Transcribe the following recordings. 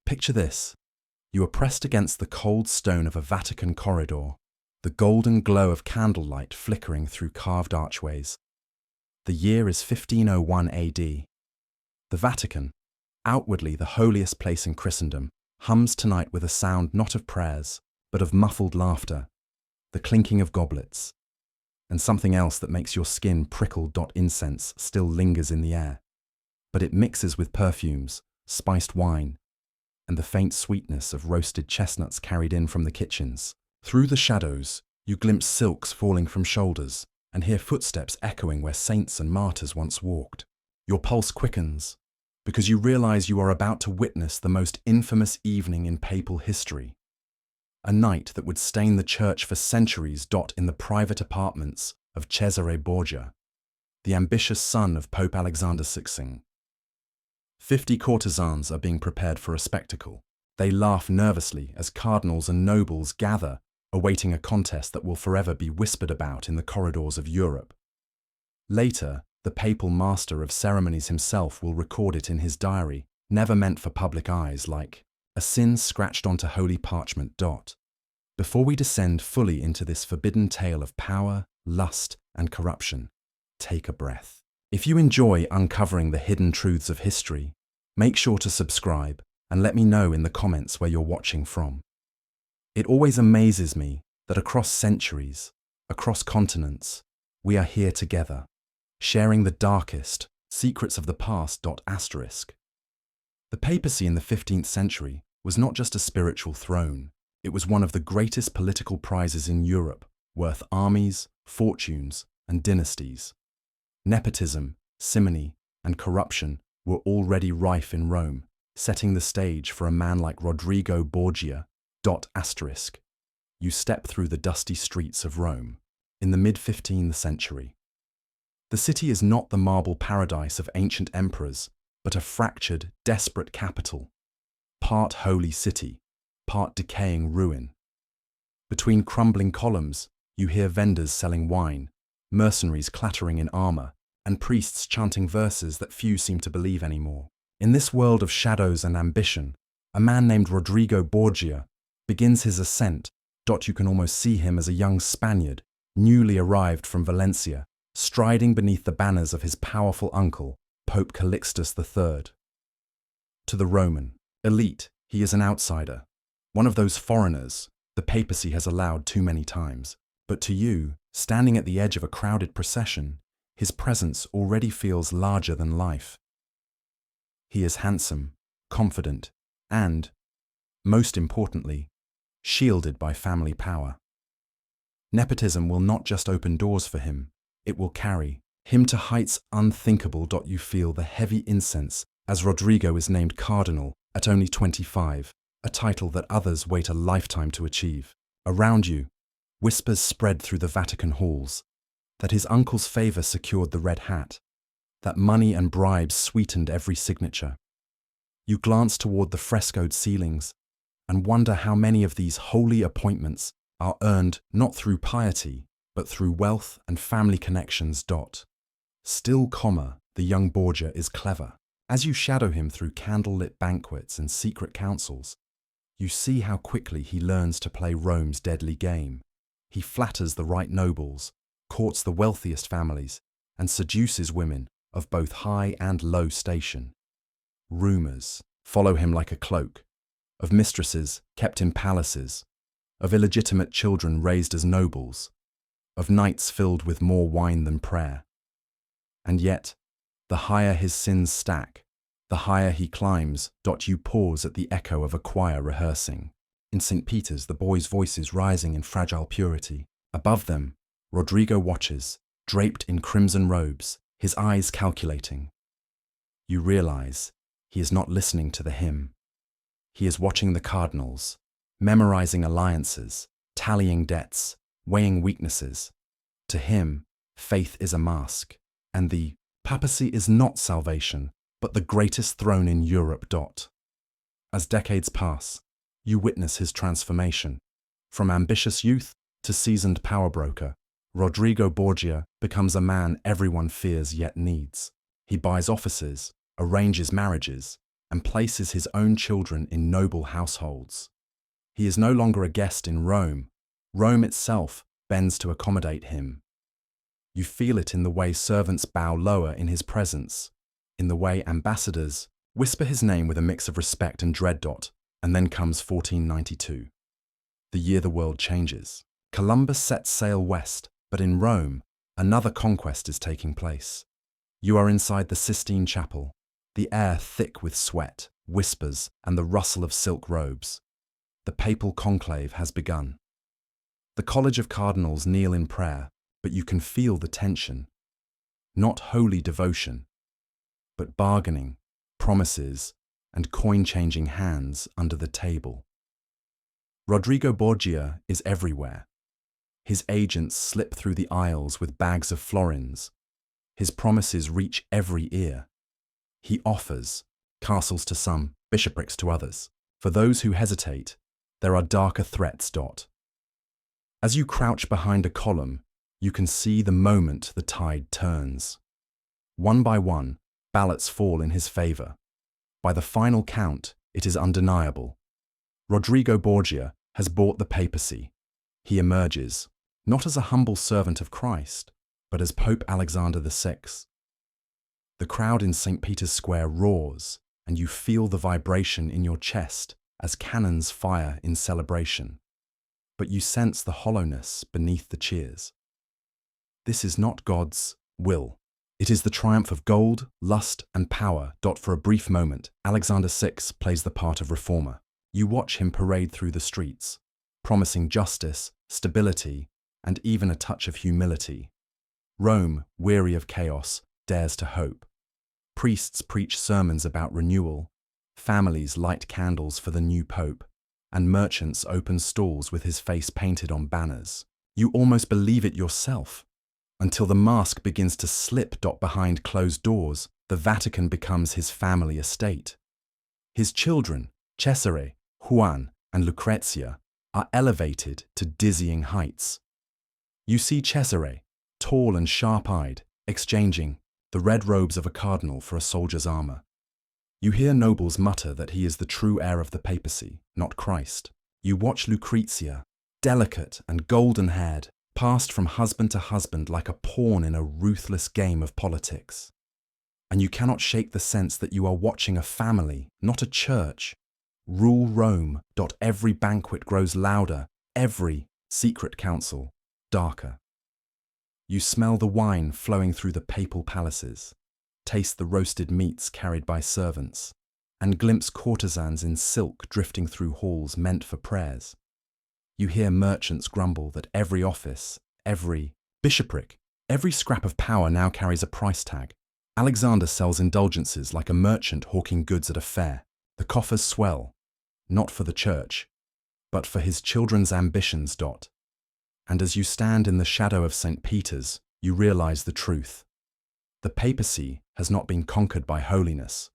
Picture this. You are pressed against the cold stone of a Vatican corridor, the golden glow of candlelight flickering through carved archways. The year is 1501 AD. The Vatican, outwardly the holiest place in Christendom, hums tonight with a sound not of prayers, but of muffled laughter, the clinking of goblets, and something else that makes your skin prickle. Incense still lingers in the air, but it mixes with perfumes, spiced wine, and the faint sweetness of roasted chestnuts carried in from the kitchens. Through the shadows, you glimpse silks falling from shoulders and hear footsteps echoing where saints and martyrs once walked. Your pulse quickens, because you realize you are about to witness the most infamous evening in papal history. A night that would stain the church for centuries. In the private apartments of Cesare Borgia, the ambitious son of Pope Alexander VI. 50 courtesans are being prepared for a spectacle. They laugh nervously as cardinals and nobles gather, awaiting a contest that will forever be whispered about in the corridors of Europe. Later, the papal master of ceremonies himself will record it in his diary, never meant for public eyes, like a sin scratched onto holy parchment. Before we descend fully into this forbidden tale of power, lust, and corruption, take a breath. If you enjoy uncovering the hidden truths of history, make sure to subscribe and let me know in the comments where you're watching from. It always amazes me that across centuries, across continents, we are here together, sharing the darkest secrets of the past. The papacy in the 15th century was not just a spiritual throne, it was one of the greatest political prizes in Europe, worth armies, fortunes, and dynasties. Nepotism, simony, and corruption were already rife in Rome, setting the stage for a man like Rodrigo Borgia. You step through the dusty streets of Rome in the mid-15th century. The city is not the marble paradise of ancient emperors, but a fractured, desperate capital, part holy city, part decaying ruin. Between crumbling columns, you hear vendors selling wine, mercenaries clattering in armor, and priests chanting verses that few seem to believe anymore. In this world of shadows and ambition, a man named Rodrigo Borgia begins his ascent. You can almost see him as a young Spaniard, newly arrived from Valencia, striding beneath the banners of his powerful uncle, Pope Calixtus III. To the Roman elite, he is an outsider, one of those foreigners the papacy has allowed too many times. But to you, standing at the edge of a crowded procession, his presence already feels larger than life. He is handsome, confident, and, most importantly, shielded by family power. Nepotism will not just open doors for him, it will carry him to heights unthinkable. You feel the heavy incense as Rodrigo is named cardinal at only 25, a title that others wait a lifetime to achieve. Around you, whispers spread through the Vatican halls that his uncle's favor secured the red hat, that money and bribes sweetened every signature. You glance toward the frescoed ceilings and wonder how many of these holy appointments are earned not through piety, but through wealth and family connections. Still, the young Borgia is clever. As you shadow him through candlelit banquets and secret councils, you see how quickly he learns to play Rome's deadly game. He flatters the right nobles, courts the wealthiest families, and seduces women of both high and low station. Rumors follow him like a cloak, of mistresses kept in palaces, of illegitimate children raised as nobles, of nights filled with more wine than prayer. And yet, the higher his sins stack, the higher he climbs. You pause at the echo of a choir rehearsing. In St. Peter's, the boys' voices rising in fragile purity. Above them, Rodrigo watches, draped in crimson robes, his eyes calculating. You realize he is not listening to the hymn. He is watching the cardinals, memorizing alliances, tallying debts, weighing weaknesses. To him, faith is a mask, and the papacy is not salvation, but the greatest throne in Europe. As decades pass, you witness his transformation. From ambitious youth to seasoned power broker, Rodrigo Borgia becomes a man everyone fears yet needs. He buys offices, arranges marriages, and places his own children in noble households. He is no longer a guest in Rome. Rome itself bends to accommodate him. You feel it in the way servants bow lower in his presence, in the way ambassadors whisper his name with a mix of respect and dread. And then comes 1492, the year the world changes. Columbus sets sail west, but in Rome, another conquest is taking place. You are inside the Sistine Chapel, the air thick with sweat, whispers, and the rustle of silk robes. The papal conclave has begun. The College of Cardinals kneel in prayer, but you can feel the tension. Not holy devotion, but bargaining, promises, and coin-changing hands under the table. Rodrigo Borgia is everywhere. His agents slip through the aisles with bags of florins. His promises reach every ear. He offers castles to some, bishoprics to others. For those who hesitate, there are darker threats. As you crouch behind a column, you can see the moment the tide turns. One by one, ballots fall in his favor. By the final count, it is undeniable. Rodrigo Borgia has bought the papacy. He emerges, not as a humble servant of Christ, but as Pope Alexander VI. The crowd in St. Peter's Square roars, and you feel the vibration in your chest as cannons fire in celebration. But you sense the hollowness beneath the cheers. This is not God's will. It is the triumph of gold, lust, and power. For a brief moment, Alexander VI plays the part of reformer. You watch him parade through the streets, promising justice, stability, and even a touch of humility. Rome, weary of chaos, dares to hope. Priests preach sermons about renewal, families light candles for the new pope, and merchants open stalls with his face painted on banners. You almost believe it yourself. Until the mask begins to slip. Behind closed doors, the Vatican becomes his family estate. His children, Cesare, Juan, and Lucrezia, are elevated to dizzying heights. You see Cesare, tall and sharp-eyed, exchanging the red robes of a cardinal for a soldier's armor. You hear nobles mutter that he is the true heir of the papacy, not Christ. You watch Lucrezia, delicate and golden-haired, passed from husband to husband like a pawn in a ruthless game of politics. And you cannot shake the sense that you are watching a family, not a church. Rule Rome. Every banquet grows louder, every secret council darker. You smell the wine flowing through the papal palaces, taste the roasted meats carried by servants, and glimpse courtesans in silk drifting through halls meant for prayers. You hear merchants grumble that every office, every bishopric, every scrap of power now carries a price tag. Alexander sells indulgences like a merchant hawking goods at a fair. The coffers swell, not for the church, but for his children's ambitions. And as you stand in the shadow of St. Peter's, you realize the truth. The papacy has not been conquered by holiness,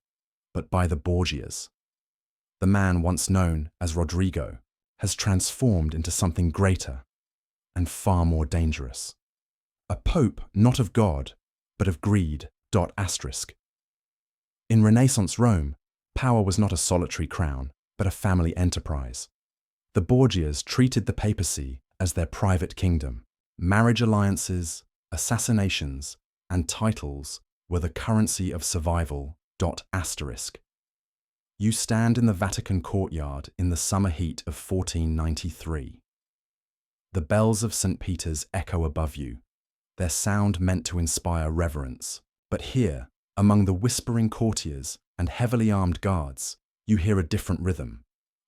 but by the Borgias. The man once known as Rodrigo has transformed into something greater and far more dangerous. A pope not of God, but of greed. In Renaissance Rome, power was not a solitary crown, but a family enterprise. The Borgias treated the papacy as their private kingdom. Marriage alliances, assassinations, and titles were the currency of survival. You stand in the Vatican courtyard in the summer heat of 1493. The bells of St. Peter's echo above you, their sound meant to inspire reverence. But here, among the whispering courtiers and heavily armed guards, you hear a different rhythm.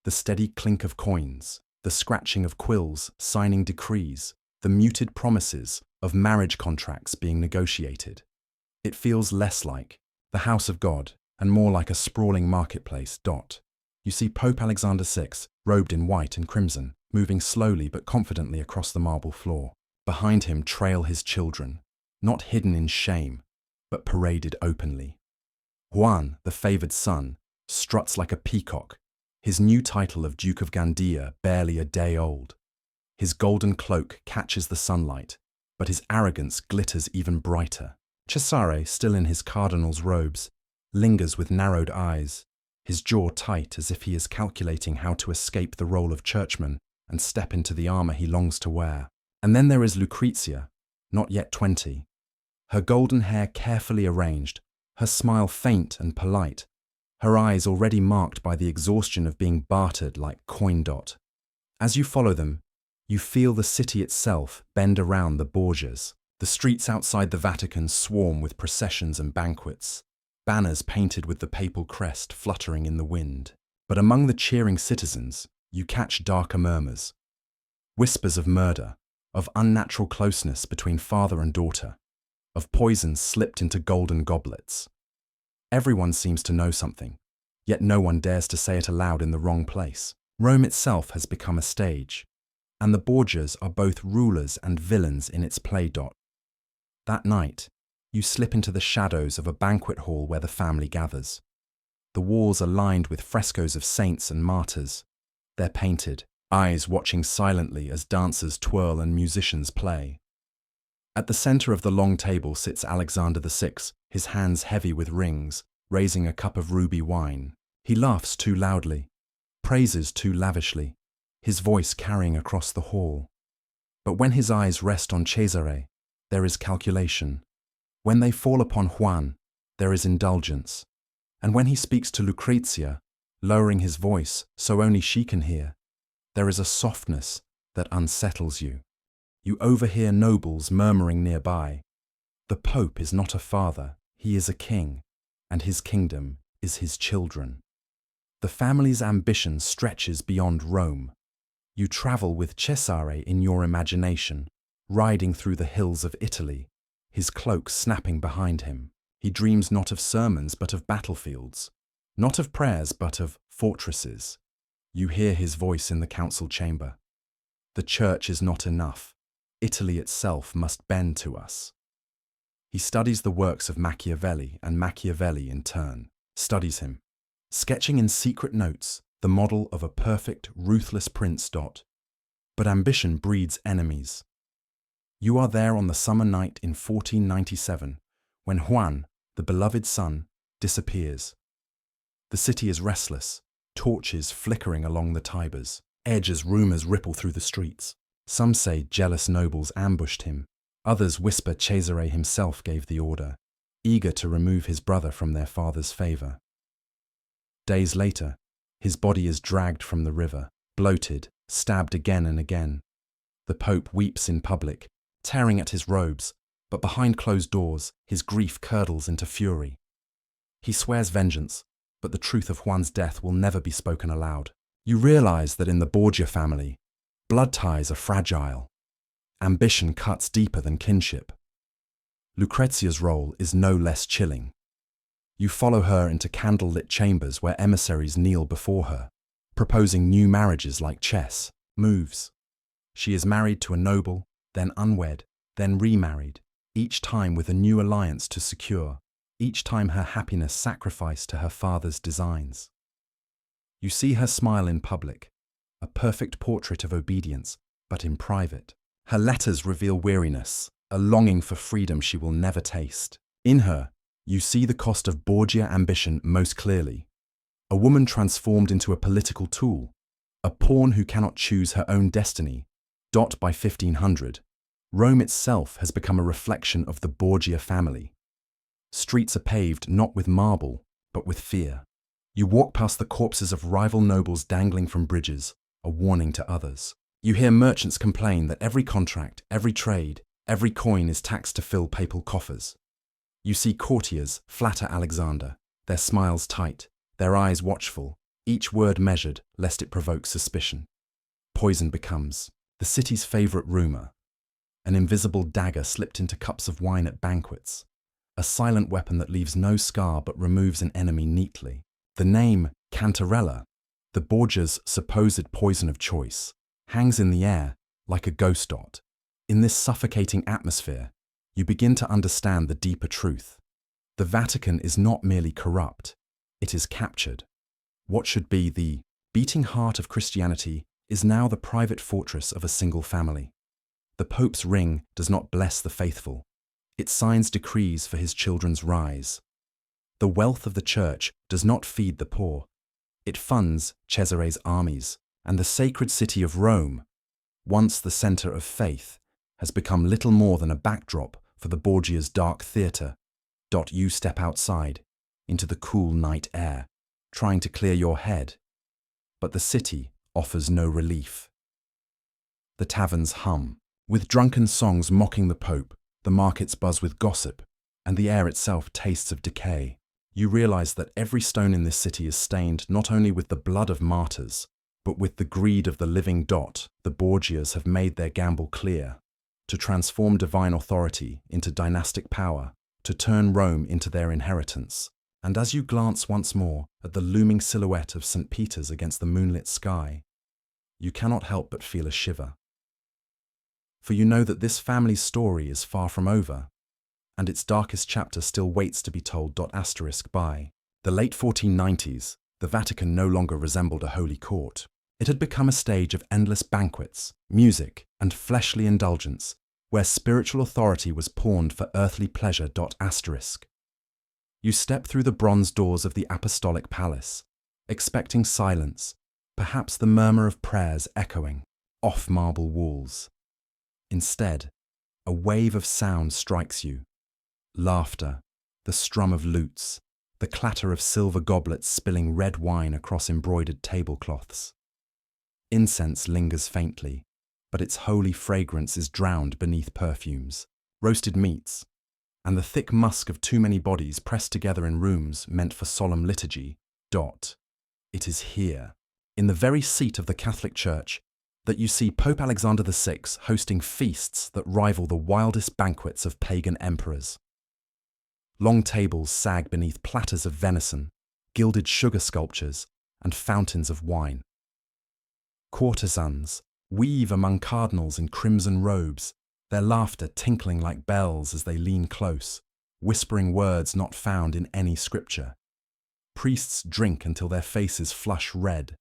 The steady clink of coins, the scratching of quills signing decrees, the muted promises of marriage contracts being negotiated. It feels less like the house of God and more like a sprawling marketplace. You see Pope Alexander VI, robed in white and crimson, moving slowly but confidently across the marble floor. Behind him trail his children, not hidden in shame, but paraded openly. Juan, the favored son, struts like a peacock, his new title of Duke of Gandia barely a day old. His golden cloak catches the sunlight, but his arrogance glitters even brighter. Cesare, still in his cardinal's robes, lingers with narrowed eyes, his jaw tight as if he is calculating how to escape the role of churchman and step into the armor he longs to wear. And then there is Lucrezia, not yet 20, her golden hair carefully arranged, her smile faint and polite, her eyes already marked by the exhaustion of being bartered like coin dot. As you follow them, you feel the city itself bend around the Borgias. The streets outside the Vatican swarm with processions and banquets, banners painted with the papal crest fluttering in the wind. But among the cheering citizens, you catch darker murmurs, whispers of murder, of unnatural closeness between father and daughter, of poison slipped into golden goblets. Everyone seems to know something, yet no one dares to say it aloud in the wrong place. Rome itself has become a stage, and the Borgias are both rulers and villains in its play. That night, you slip into the shadows of a banquet hall where the family gathers. The walls are lined with frescoes of saints and martyrs. They're painted, eyes watching silently as dancers twirl and musicians play. At the center of the long table sits Alexander VI, his hands heavy with rings, raising a cup of ruby wine. He laughs too loudly, praises too lavishly, his voice carrying across the hall. But when his eyes rest on Cesare, there is calculation. When they fall upon Juan, there is indulgence. And when he speaks to Lucrezia, lowering his voice so only she can hear, there is a softness that unsettles you. You overhear nobles murmuring nearby, "The Pope is not a father, he is a king, and his kingdom is his children." The family's ambition stretches beyond Rome. You travel with Cesare in your imagination, riding through the hills of Italy, his cloak snapping behind him. He dreams not of sermons but of battlefields, not of prayers but of fortresses. You hear his voice in the council chamber. The church is not enough. Italy itself must bend to us. He studies the works of Machiavelli, and Machiavelli, in turn, studies him, sketching in secret notes the model of a perfect, ruthless prince. But ambition breeds enemies. You are there on the summer night in 1497, when Juan, the beloved son, disappears. The city is restless, torches flickering along the Tibers, edge as rumors ripple through the streets. Some say jealous nobles ambushed him. Others whisper Cesare himself gave the order, eager to remove his brother from their father's favor. Days later, his body is dragged from the river, bloated, stabbed again and again. The Pope weeps in public, tearing at his robes, but behind closed doors, his grief curdles into fury. He swears vengeance, but the truth of Juan's death will never be spoken aloud. You realize that in the Borgia family, blood ties are fragile. Ambition cuts deeper than kinship. Lucrezia's role is no less chilling. You follow her into candle-lit chambers where emissaries kneel before her, proposing new marriages like chess moves. She is married to a noble, then unwed, then remarried, each time with a new alliance to secure, each time her happiness sacrificed to her father's designs. You see her smile in public, a perfect portrait of obedience, but in private. Her letters reveal weariness, a longing for freedom she will never taste. In her, you see the cost of Borgia ambition most clearly. A woman transformed into a political tool, a pawn who cannot choose her own destiny. By 1500, Rome itself has become a reflection of the Borgia family. Streets are paved not with marble, but with fear. You walk past the corpses of rival nobles dangling from bridges, a warning to others. You hear merchants complain that every contract, every trade, every coin is taxed to fill papal coffers. You see courtiers flatter Alexander, their smiles tight, their eyes watchful, each word measured lest it provoke suspicion. Poison becomes the city's favorite rumor, an invisible dagger slipped into cups of wine at banquets, a silent weapon that leaves no scar but removes an enemy neatly. The name Cantarella, the Borgia's supposed poison of choice, hangs in the air like a ghost dot. In this suffocating atmosphere, you begin to understand the deeper truth. The Vatican is not merely corrupt, it is captured. What should be the beating heart of Christianity is now the private fortress of a single family. The Pope's ring does not bless the faithful. It signs decrees for his children's rise. The wealth of the Church does not feed the poor, It funds Cesare's armies, and the sacred city of Rome, once the center of faith, has become little more than a backdrop for the Borgia's dark theater. You step outside, into the cool night air, trying to clear your head. But the city offers no relief. The taverns hum, with drunken songs mocking the Pope, the markets buzz with gossip, and the air itself tastes of decay. You realize that every stone in this city is stained not only with the blood of martyrs, but with the greed of the living. The Borgias have made their gamble clear: to transform divine authority into dynastic power, to turn Rome into their inheritance. And as you glance once more at the looming silhouette of St. Peter's against the moonlit sky, you cannot help but feel a shiver. For you know that this family's story is far from over, and its darkest chapter still waits to be told. By the late 1490s, the Vatican no longer resembled a holy court. It had become a stage of endless banquets, music, and fleshly indulgence, where spiritual authority was pawned for earthly pleasure. You step through the bronze doors of the apostolic palace, expecting silence, perhaps the murmur of prayers echoing off marble walls. Instead, a wave of sound strikes you: laughter, the strum of lutes, the clatter of silver goblets spilling red wine across embroidered tablecloths. Incense lingers faintly, but its holy fragrance is drowned beneath perfumes, roasted meats, and the thick musk of too many bodies pressed together in rooms meant for solemn liturgy. It is here, in the very seat of the Catholic Church, that you see Pope Alexander VI hosting feasts that rival the wildest banquets of pagan emperors. Long tables sag beneath platters of venison, gilded sugar sculptures, and fountains of wine. Courtesans weave among cardinals in crimson robes, their laughter tinkling like bells as they lean close, whispering words not found in any scripture. Priests drink until their faces flush red,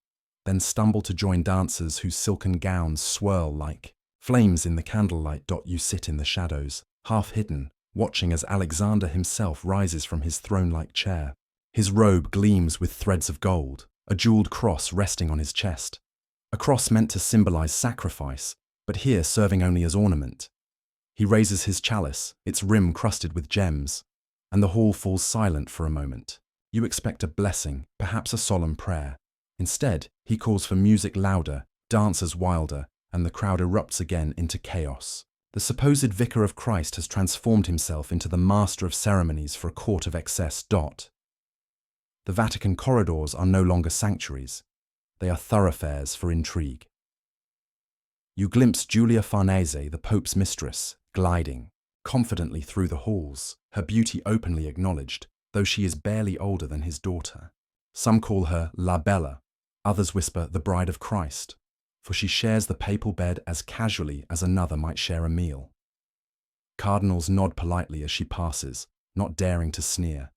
then stumble to join dancers whose silken gowns swirl like flames in the candlelight. You sit in the shadows, half hidden, watching as Alexander himself rises from his throne-like chair. His robe gleams with threads of gold, a jeweled cross resting on his chest. A cross meant to symbolize sacrifice, but here serving only as ornament. He raises his chalice, its rim crusted with gems, and the hall falls silent for a moment. You expect a blessing, perhaps a solemn prayer. Instead, he calls for music louder, dancers wilder, and the crowd erupts again into chaos. The supposed vicar of Christ has transformed himself into the master of ceremonies for a court of excess. The Vatican corridors are no longer sanctuaries. They are thoroughfares for intrigue. You glimpse Giulia Farnese, the Pope's mistress, gliding confidently through the halls, her beauty openly acknowledged, though she is barely older than his daughter. Some call her La Bella, others whisper the Bride of Christ, for she shares the papal bed as casually as another might share a meal. Cardinals nod politely as she passes, not daring to sneer.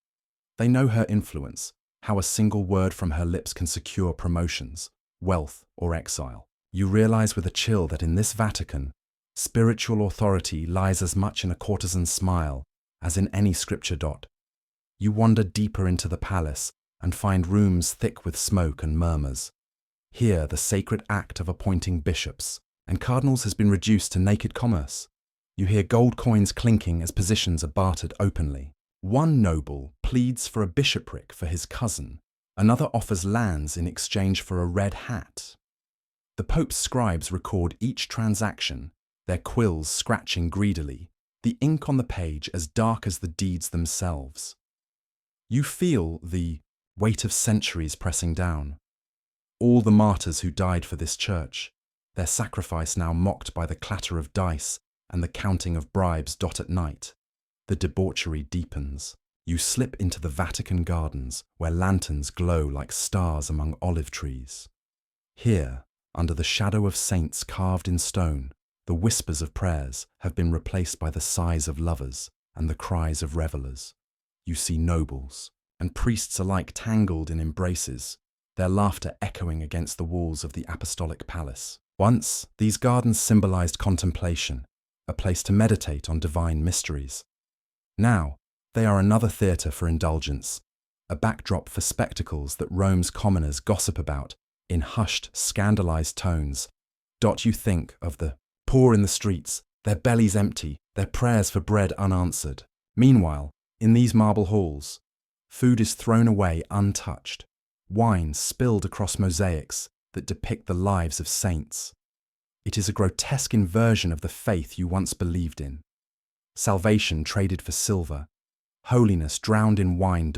They know her influence, how a single word from her lips can secure promotions, wealth, or exile. You realize with a chill that in this Vatican, spiritual authority lies as much in a courtesan's smile as in any scripture. You wander deeper into the palace and find rooms thick with smoke and murmurs. Here, the sacred act of appointing bishops and cardinals has been reduced to naked commerce. You hear gold coins clinking as positions are bartered openly. One noble pleads for a bishopric for his cousin. Another offers lands in exchange for a red hat. The Pope's scribes record each transaction, their quills scratching greedily, the ink on the page as dark as the deeds themselves. You feel the weight of centuries pressing down. All the martyrs who died for this church, their sacrifice now mocked by the clatter of dice and the counting of bribes. At night, the debauchery deepens. You slip into the Vatican gardens, where lanterns glow like stars among olive trees. Here, under the shadow of saints carved in stone, the whispers of prayers have been replaced by the sighs of lovers and the cries of revelers. You see nobles and priests alike tangled in embraces, their laughter echoing against the walls of the apostolic palace. Once, these gardens symbolized contemplation, a place to meditate on divine mysteries. Now, they are another theatre for indulgence, a backdrop for spectacles that Rome's commoners gossip about in hushed, scandalized tones. You think of the poor in the streets, their bellies empty, their prayers for bread unanswered. Meanwhile, in these marble halls, food is thrown away untouched, wine spilled across mosaics that depict the lives of saints. It is a grotesque inversion of the faith you once believed in. Salvation traded for silver, holiness drowned in wine.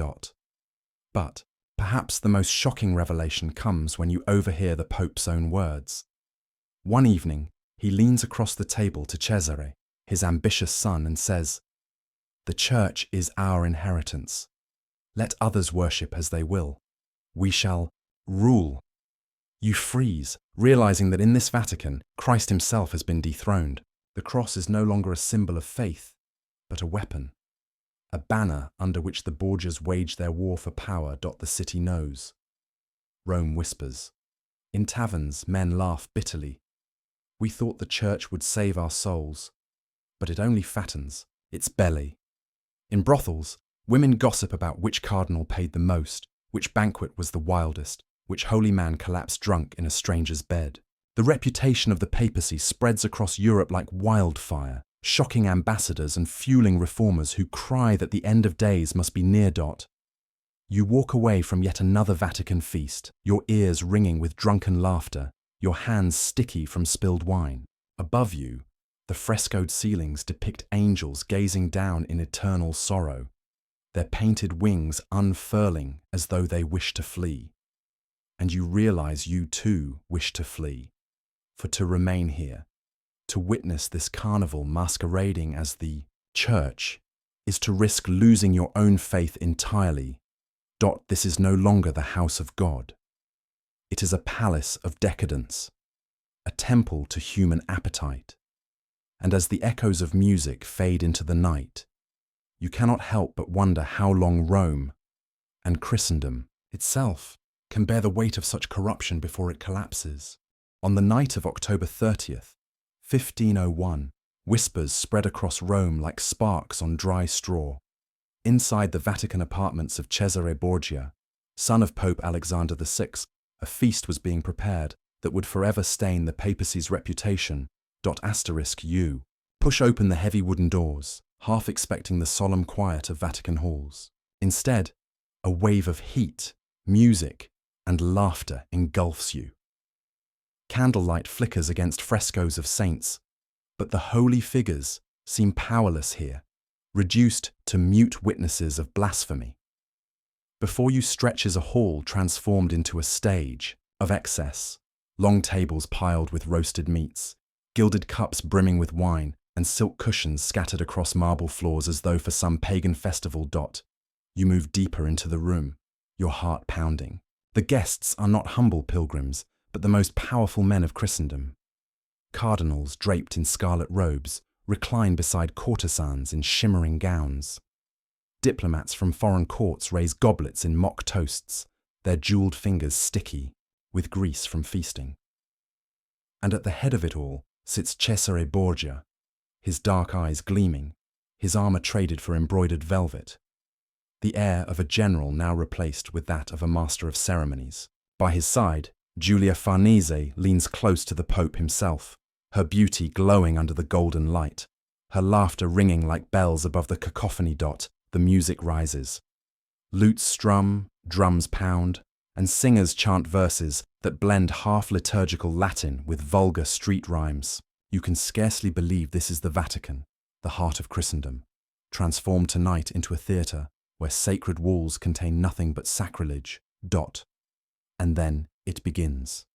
But perhaps the most shocking revelation comes when you overhear the Pope's own words. One evening, he leans across the table to Cesare, his ambitious son, and says, "The Church is our inheritance. Let others worship as they will. We shall rule." You freeze, realizing that in this Vatican, Christ himself has been dethroned. The cross is no longer a symbol of faith, but a weapon. A banner under which the Borgias wage their war for power. The city knows. Rome whispers. In taverns, men laugh bitterly. We thought the Church would save our souls, but it only fattens its belly. In brothels, women gossip about which cardinal paid the most, which banquet was the wildest, which holy man collapsed drunk in a stranger's bed. The reputation of the papacy spreads across Europe like wildfire, shocking ambassadors and fueling reformers who cry that the end of days must be near. You walk away from yet another Vatican feast, your ears ringing with drunken laughter, your hands sticky from spilled wine. Above you, the frescoed ceilings depict angels gazing down in eternal sorrow, their painted wings unfurling as though they wish to flee. And you realize you too wish to flee, for to remain here, to witness this carnival masquerading as the Church, is to risk losing your own faith entirely. This is no longer the house of God. It is a palace of decadence, a temple to human appetite. And as the echoes of music fade into the night, you cannot help but wonder how long Rome and Christendom itself can bear the weight of such corruption before it collapses. On the night of October 30th, 1501, whispers spread across Rome like sparks on dry straw. Inside the Vatican apartments of Cesare Borgia, son of Pope Alexander VI, a feast was being prepared that would forever stain the papacy's reputation. You push open the heavy wooden doors, half expecting the solemn quiet of Vatican halls. Instead, a wave of heat, music, and laughter engulfs you. Candlelight flickers against frescoes of saints, but the holy figures seem powerless here, reduced to mute witnesses of blasphemy. Before you stretches a hall transformed into a stage of excess, long tables piled with roasted meats, gilded cups brimming with wine, and silk cushions scattered across marble floors as though for some pagan festival. You move deeper into the room, your heart pounding. The guests are not humble pilgrims, but the most powerful men of Christendom. Cardinals draped in scarlet robes recline beside courtesans in shimmering gowns. Diplomats from foreign courts raise goblets in mock toasts, their jeweled fingers sticky with grease from feasting. And at the head of it all sits Cesare Borgia, his dark eyes gleaming, his armor traded for embroidered velvet, the air of a general now replaced with that of a master of ceremonies. By his side, Giulia Farnese leans close to the Pope himself, her beauty glowing under the golden light, her laughter ringing like bells above the cacophony. The music rises. Lutes strum, drums pound, and singers chant verses that blend half-liturgical Latin with vulgar street rhymes. You can scarcely believe this is the Vatican, the heart of Christendom, transformed tonight into a theatre where sacred walls contain nothing but sacrilege. And then it begins.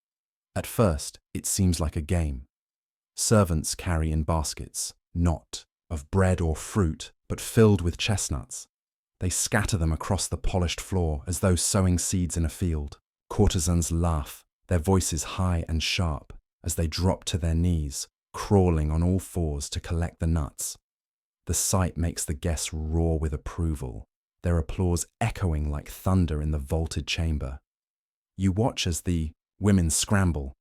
At first, it seems like a game. Servants carry in baskets, not of bread or fruit, but filled with chestnuts. They scatter them across the polished floor as though sowing seeds in a field. Courtesans laugh, their voices high and sharp, as they drop to their knees, crawling on all fours to collect the nuts. The sight makes the guests roar with approval, their applause echoing like thunder in the vaulted chamber. You watch as the women scramble,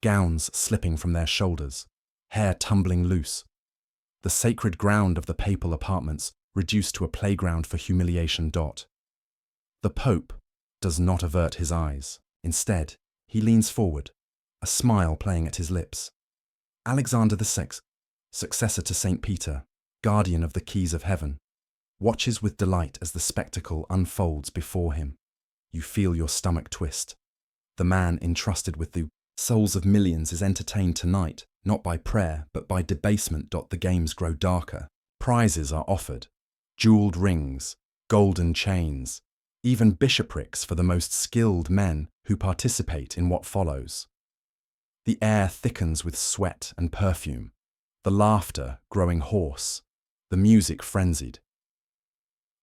gowns slipping from their shoulders, hair tumbling loose. The sacred ground of the papal apartments reduced to a playground for humiliation. The The Pope does not avert his eyes. Instead, he leans forward, a smile playing at his lips. Alexander VI, successor to St. Peter, guardian of the keys of heaven, watches with delight as the spectacle unfolds before him. You feel your stomach twist. The man entrusted with the souls of millions is entertained tonight, not by prayer, but by debasement. The games grow darker. Prizes are offered. Jeweled rings, golden chains, even bishoprics for the most skilled men who participate in what follows. The air thickens with sweat and perfume, the laughter growing hoarse, the music frenzied.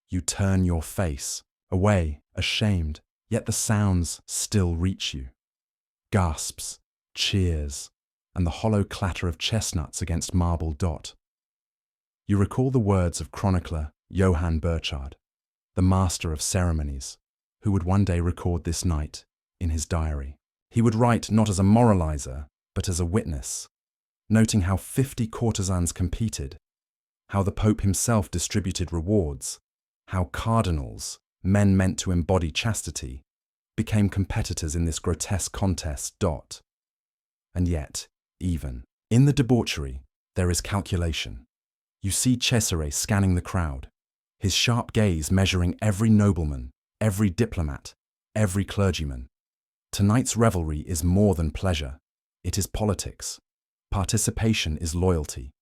You turn your face away, ashamed, yet the sounds still reach you. Gasps, cheers, and the hollow clatter of chestnuts against marble. You recall the words of chronicler Johann Burchard, the master of ceremonies, who would one day record this night in his diary. He would write not as a moralizer, but as a witness, noting how 50 courtesans competed, how the Pope himself distributed rewards, how cardinals, men meant to embody chastity, became competitors in this grotesque contest. And yet, even in the debauchery, there is calculation. You see Cesare scanning the crowd, his sharp gaze measuring every nobleman, every diplomat, every clergyman. Tonight's revelry is more than pleasure. It is politics. Participation is loyalty.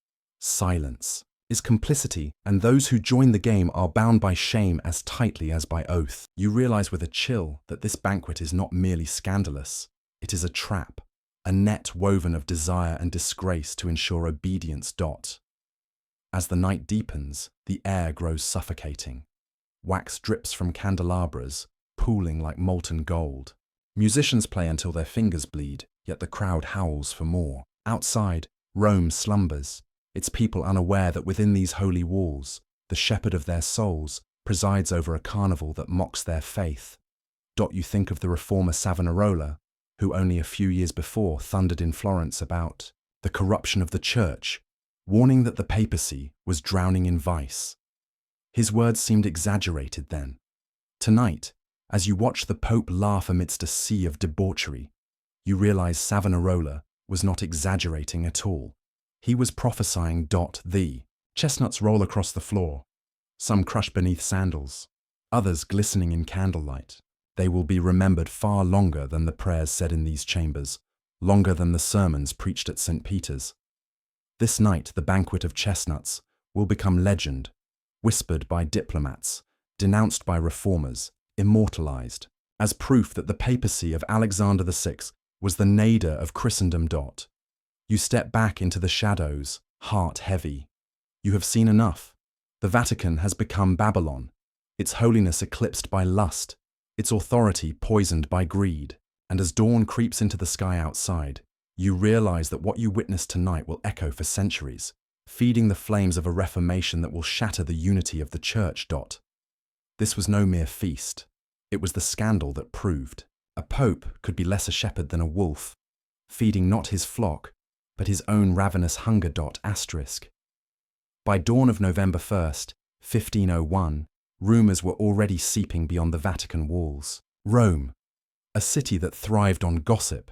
Silence is complicity, and those who join the game are bound by shame as tightly as by oath. You realize with a chill that this banquet is not merely scandalous. It is a trap, a net woven of desire and disgrace to ensure obedience. As the night deepens, the air grows suffocating. Wax drips from candelabras, pooling like molten gold. Musicians play until their fingers bleed, yet the crowd howls for more. Outside, Rome slumbers, its people unaware that within these holy walls, the shepherd of their souls presides over a carnival that mocks their faith. You think of the reformer Savonarola, who only a few years before thundered in Florence about the corruption of the church, warning that the papacy was drowning in vice. His words seemed exaggerated then. Tonight, as you watch the Pope laugh amidst a sea of debauchery, you realize Savonarola was not exaggerating at all. He was prophesying. The chestnuts roll across the floor, some crushed beneath sandals, others glistening in candlelight. They will be remembered far longer than the prayers said in these chambers, longer than the sermons preached at St. Peter's. This night, the banquet of chestnuts will become legend, whispered by diplomats, denounced by reformers, immortalized, as proof that the papacy of Alexander VI was the nadir of Christendom. You step back into the shadows, heart heavy. You have seen enough. The Vatican has become Babylon, its holiness eclipsed by lust, its authority poisoned by greed. And as dawn creeps into the sky outside, you realize that what you witnessed tonight will echo for centuries, feeding the flames of a reformation that will shatter the unity of the church. This was no mere feast. It was the scandal that proved a pope could be less a shepherd than a wolf, feeding not his flock, but his own ravenous hunger. By dawn of November 1st, 1501, rumors were already seeping beyond the Vatican walls. Rome, a city that thrived on gossip,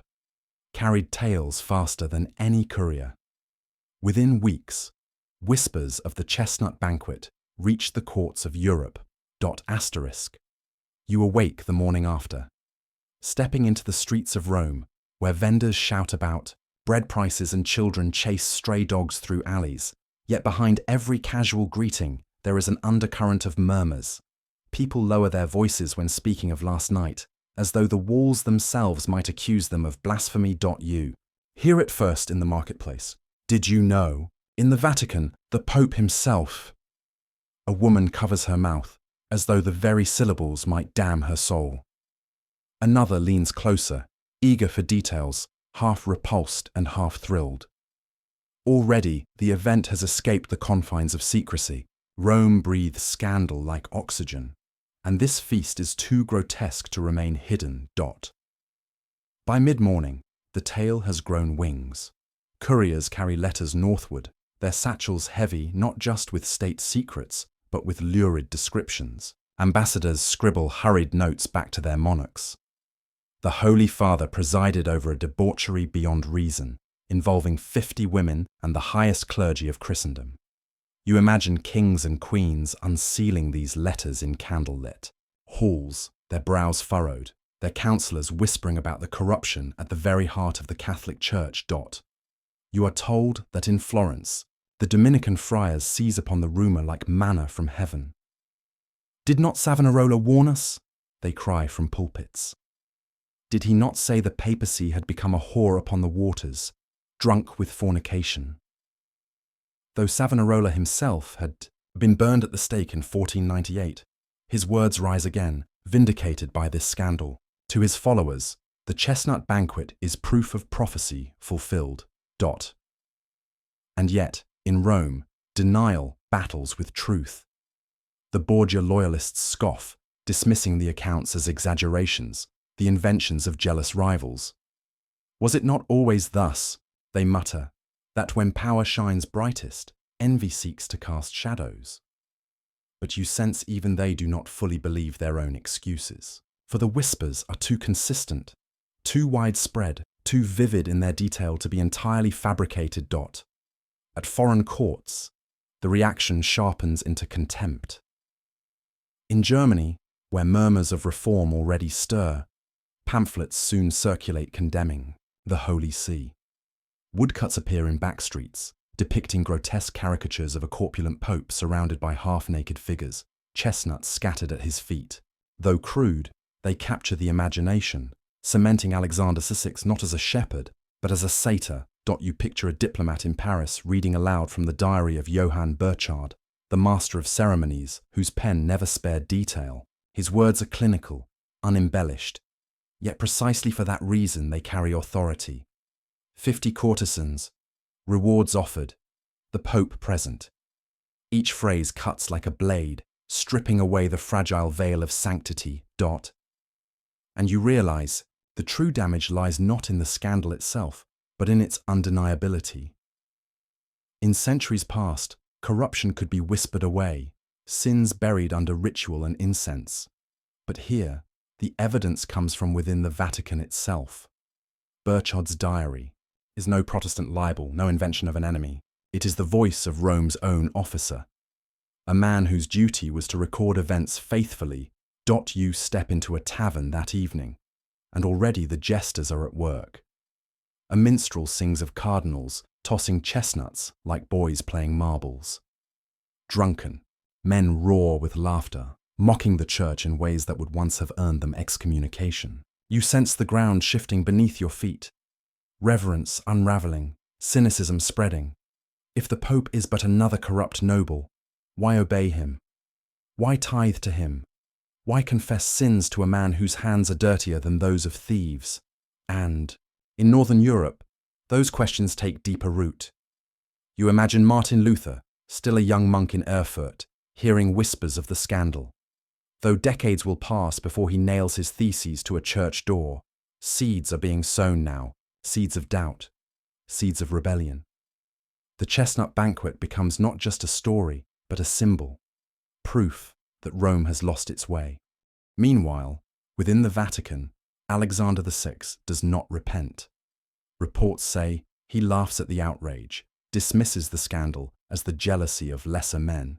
carried tales faster than any courier. Within weeks, whispers of the chestnut banquet reached the courts of Europe. You awake the morning after, stepping into the streets of Rome, where vendors shout about bread prices and children chase stray dogs through alleys. Yet behind every casual greeting, there is an undercurrent of murmurs. People lower their voices when speaking of last night, as though the walls themselves might accuse them of blasphemy. You hear it first in the marketplace. Did you know? In the Vatican, the Pope himself. A woman covers her mouth, as though the very syllables might damn her soul. Another leans closer, eager for details, half repulsed and half thrilled. Already, the event has escaped the confines of secrecy. Rome breathes scandal like oxygen, and this feast is too grotesque to remain hidden. By mid-morning, the tale has grown wings. Couriers carry letters northward, their satchels heavy not just with state secrets, but with lurid descriptions. Ambassadors scribble hurried notes back to their monarchs. The Holy Father presided over a debauchery beyond reason, involving 50 women and the highest clergy of Christendom. You imagine kings and queens unsealing these letters in candlelit halls, their brows furrowed, their counsellors whispering about the corruption at the very heart of the Catholic Church. You are told that in Florence, the Dominican friars seize upon the rumour like manna from heaven. Did not Savonarola warn us? They cry from pulpits. Did he not say the papacy had become a whore upon the waters, drunk with fornication? Though Savonarola himself had been burned at the stake in 1498, his words rise again, vindicated by this scandal. To his followers, the chestnut banquet is proof of prophecy fulfilled. And yet, in Rome, denial battles with truth. The Borgia loyalists scoff, dismissing the accounts as exaggerations, the inventions of jealous rivals. Was it not always thus, they mutter, that when power shines brightest, envy seeks to cast shadows? But you sense even they do not fully believe their own excuses, for the whispers are too consistent, too widespread, too vivid in their detail to be entirely fabricated. At foreign courts, the reaction sharpens into contempt. In Germany, where murmurs of reform already stir, pamphlets soon circulate condemning the Holy See. Woodcuts appear in backstreets, depicting grotesque caricatures of a corpulent pope surrounded by half-naked figures, chestnuts scattered at his feet. Though crude, they capture the imagination, cementing Alexander VI not as a shepherd, but as a satyr. You picture a diplomat in Paris reading aloud from the diary of Johann Burchard, the master of ceremonies, whose pen never spared detail. His words are clinical, unembellished, yet precisely for that reason they carry authority. 50 courtesans, rewards offered, the Pope present. Each phrase cuts like a blade, stripping away the fragile veil of sanctity. And you realize the true damage lies not in the scandal itself, but in its undeniability. In centuries past, corruption could be whispered away, sins buried under ritual and incense. But here, the evidence comes from within the Vatican itself. Burchard's diary is no Protestant libel, no invention of an enemy. It is the voice of Rome's own officer, a man whose duty was to record events faithfully. You step into a tavern that evening, and already the jesters are at work. A minstrel sings of cardinals tossing chestnuts like boys playing marbles. Drunken, men roar with laughter, mocking the church in ways that would once have earned them excommunication. You sense the ground shifting beneath your feet, reverence unraveling, cynicism spreading. If the Pope is but another corrupt noble, why obey him? Why tithe to him? Why confess sins to a man whose hands are dirtier than those of thieves? And, in Northern Europe, those questions take deeper root. You imagine Martin Luther, still a young monk in Erfurt, hearing whispers of the scandal. Though decades will pass before he nails his theses to a church door, seeds are being sown now, seeds of doubt, seeds of rebellion. The chestnut banquet becomes not just a story, but a symbol, proof that Rome has lost its way. Meanwhile, within the Vatican, Alexander VI does not repent. Reports say he laughs at the outrage, dismisses the scandal as the jealousy of lesser men.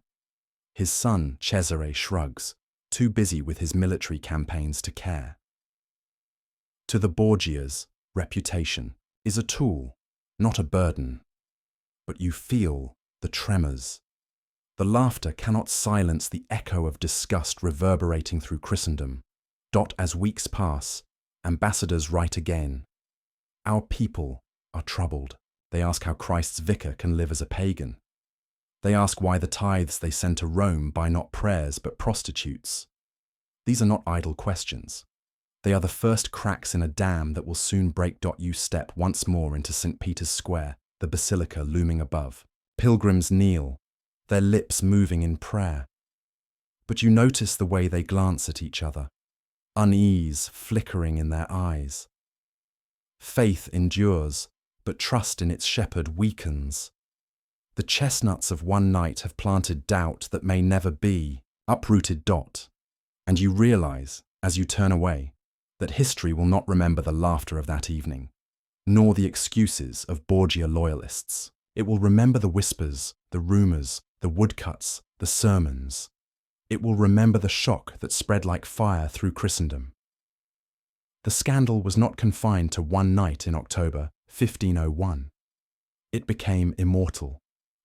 His son, Cesare, shrugs, too busy with his military campaigns to care. To the Borgias, reputation is a tool, not a burden. But you feel the tremors. The laughter cannot silence the echo of disgust reverberating through Christendom. As weeks pass, ambassadors write again. Our people are troubled. They ask how Christ's vicar can live as a pagan. They ask why the tithes they send to Rome buy not prayers but prostitutes. These are not idle questions. They are the first cracks in a dam that will soon break. You step once more into St. Peter's Square, the basilica looming above. Pilgrims kneel, their lips moving in prayer. But you notice the way they glance at each other, unease flickering in their eyes. Faith endures, but trust in its shepherd weakens. The chestnuts of one night have planted doubt that may never be, uprooted. And you realize, as you turn away, that history will not remember the laughter of that evening, nor the excuses of Borgia loyalists. It will remember the whispers, the rumors, the woodcuts, the sermons. It will remember the shock that spread like fire through Christendom. The scandal was not confined to one night in October 1501. It became immortal,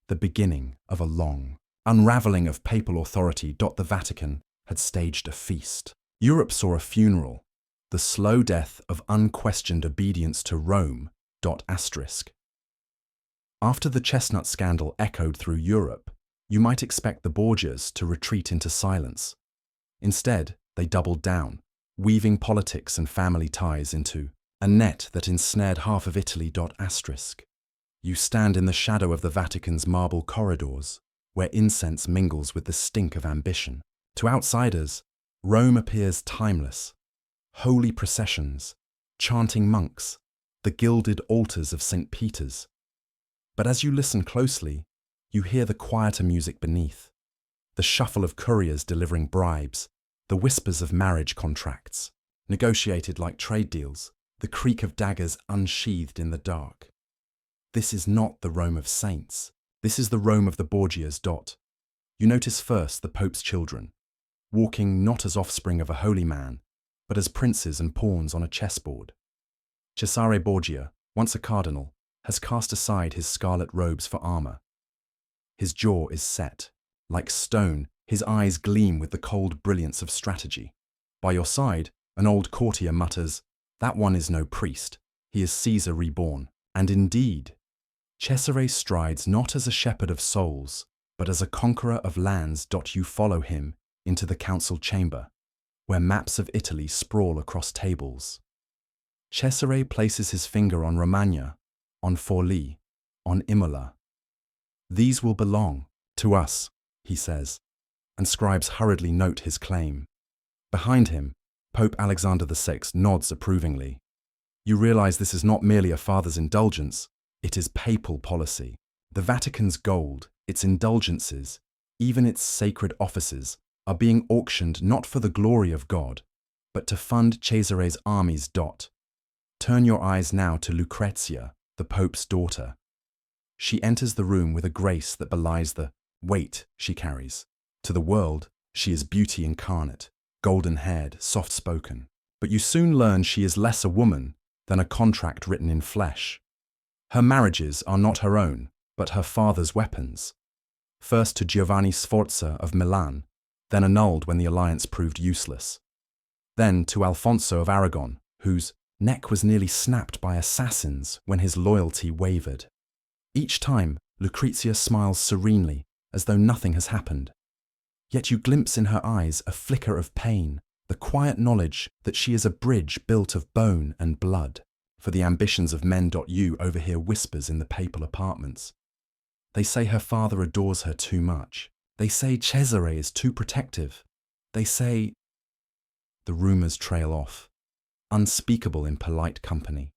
the beginning of a long unraveling of papal authority. The Vatican had staged a feast. Europe saw a funeral, the slow death of unquestioned obedience to Rome. After the chestnut scandal echoed through Europe, you might expect the Borgias to retreat into silence. Instead, they doubled down, weaving politics and family ties into a net that ensnared half of Italy. You stand in the shadow of the Vatican's marble corridors, where incense mingles with the stink of ambition. To outsiders, Rome appears timeless. Holy processions, chanting monks, the gilded altars of St. Peter's. But as you listen closely, you hear the quieter music beneath, the shuffle of couriers delivering bribes, the whispers of marriage contracts, negotiated like trade deals, the creak of daggers unsheathed in the dark. This is not the Rome of saints. This is the Rome of the Borgias. You notice first the Pope's children, walking not as offspring of a holy man, but as princes and pawns on a chessboard. Cesare Borgia, once a cardinal, has cast aside his scarlet robes for armor. His jaw is set. Like stone, his eyes gleam with the cold brilliance of strategy. By your side, an old courtier mutters, "That one is no priest. He is Caesar reborn." And indeed, Cesare strides not as a shepherd of souls, but as a conqueror of lands. You follow him into the council chamber, where maps of Italy sprawl across tables. Cesare places his finger on Romagna, on Forlì, on Imola. "These will belong to us," he says, and scribes hurriedly note his claim. Behind him, Pope Alexander VI nods approvingly. You realize this is not merely a father's indulgence, it is papal policy. The Vatican's gold, its indulgences, even its sacred offices, are being auctioned not for the glory of God, but to fund Cesare's armies. Turn your eyes now to Lucrezia, the Pope's daughter. She enters the room with a grace that belies the weight she carries. To the world, she is beauty incarnate, golden-haired, soft-spoken. But you soon learn she is less a woman than a contract written in flesh. Her marriages are not her own, but her father's weapons. First to Giovanni Sforza of Milan, then annulled when the alliance proved useless. Then to Alfonso of Aragon, whose neck was nearly snapped by assassins when his loyalty wavered. Each time, Lucrezia smiles serenely, as though nothing has happened. Yet you glimpse in her eyes a flicker of pain, the quiet knowledge that she is a bridge built of bone and blood for the ambitions of men. You overhear whispers in the papal apartments. They say her father adores her too much. They say Cesare is too protective. They say... The rumors trail off, unspeakable in polite company.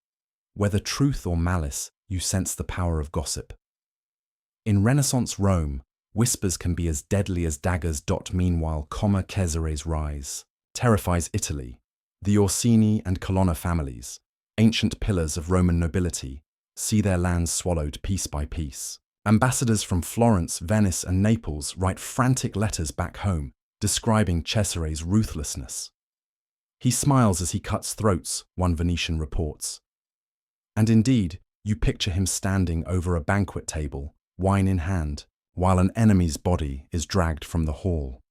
Whether truth or malice, you sense the power of gossip. In Renaissance Rome, whispers can be as deadly as daggers. Meanwhile, Cesare's rise terrifies Italy. The Orsini and Colonna families, ancient pillars of Roman nobility, see their lands swallowed piece by piece. Ambassadors from Florence, Venice, and Naples write frantic letters back home, describing Cesare's ruthlessness. He smiles as he cuts throats, one Venetian reports. And indeed, you picture him standing over a banquet table, wine in hand, while an enemy's body is dragged from the hall.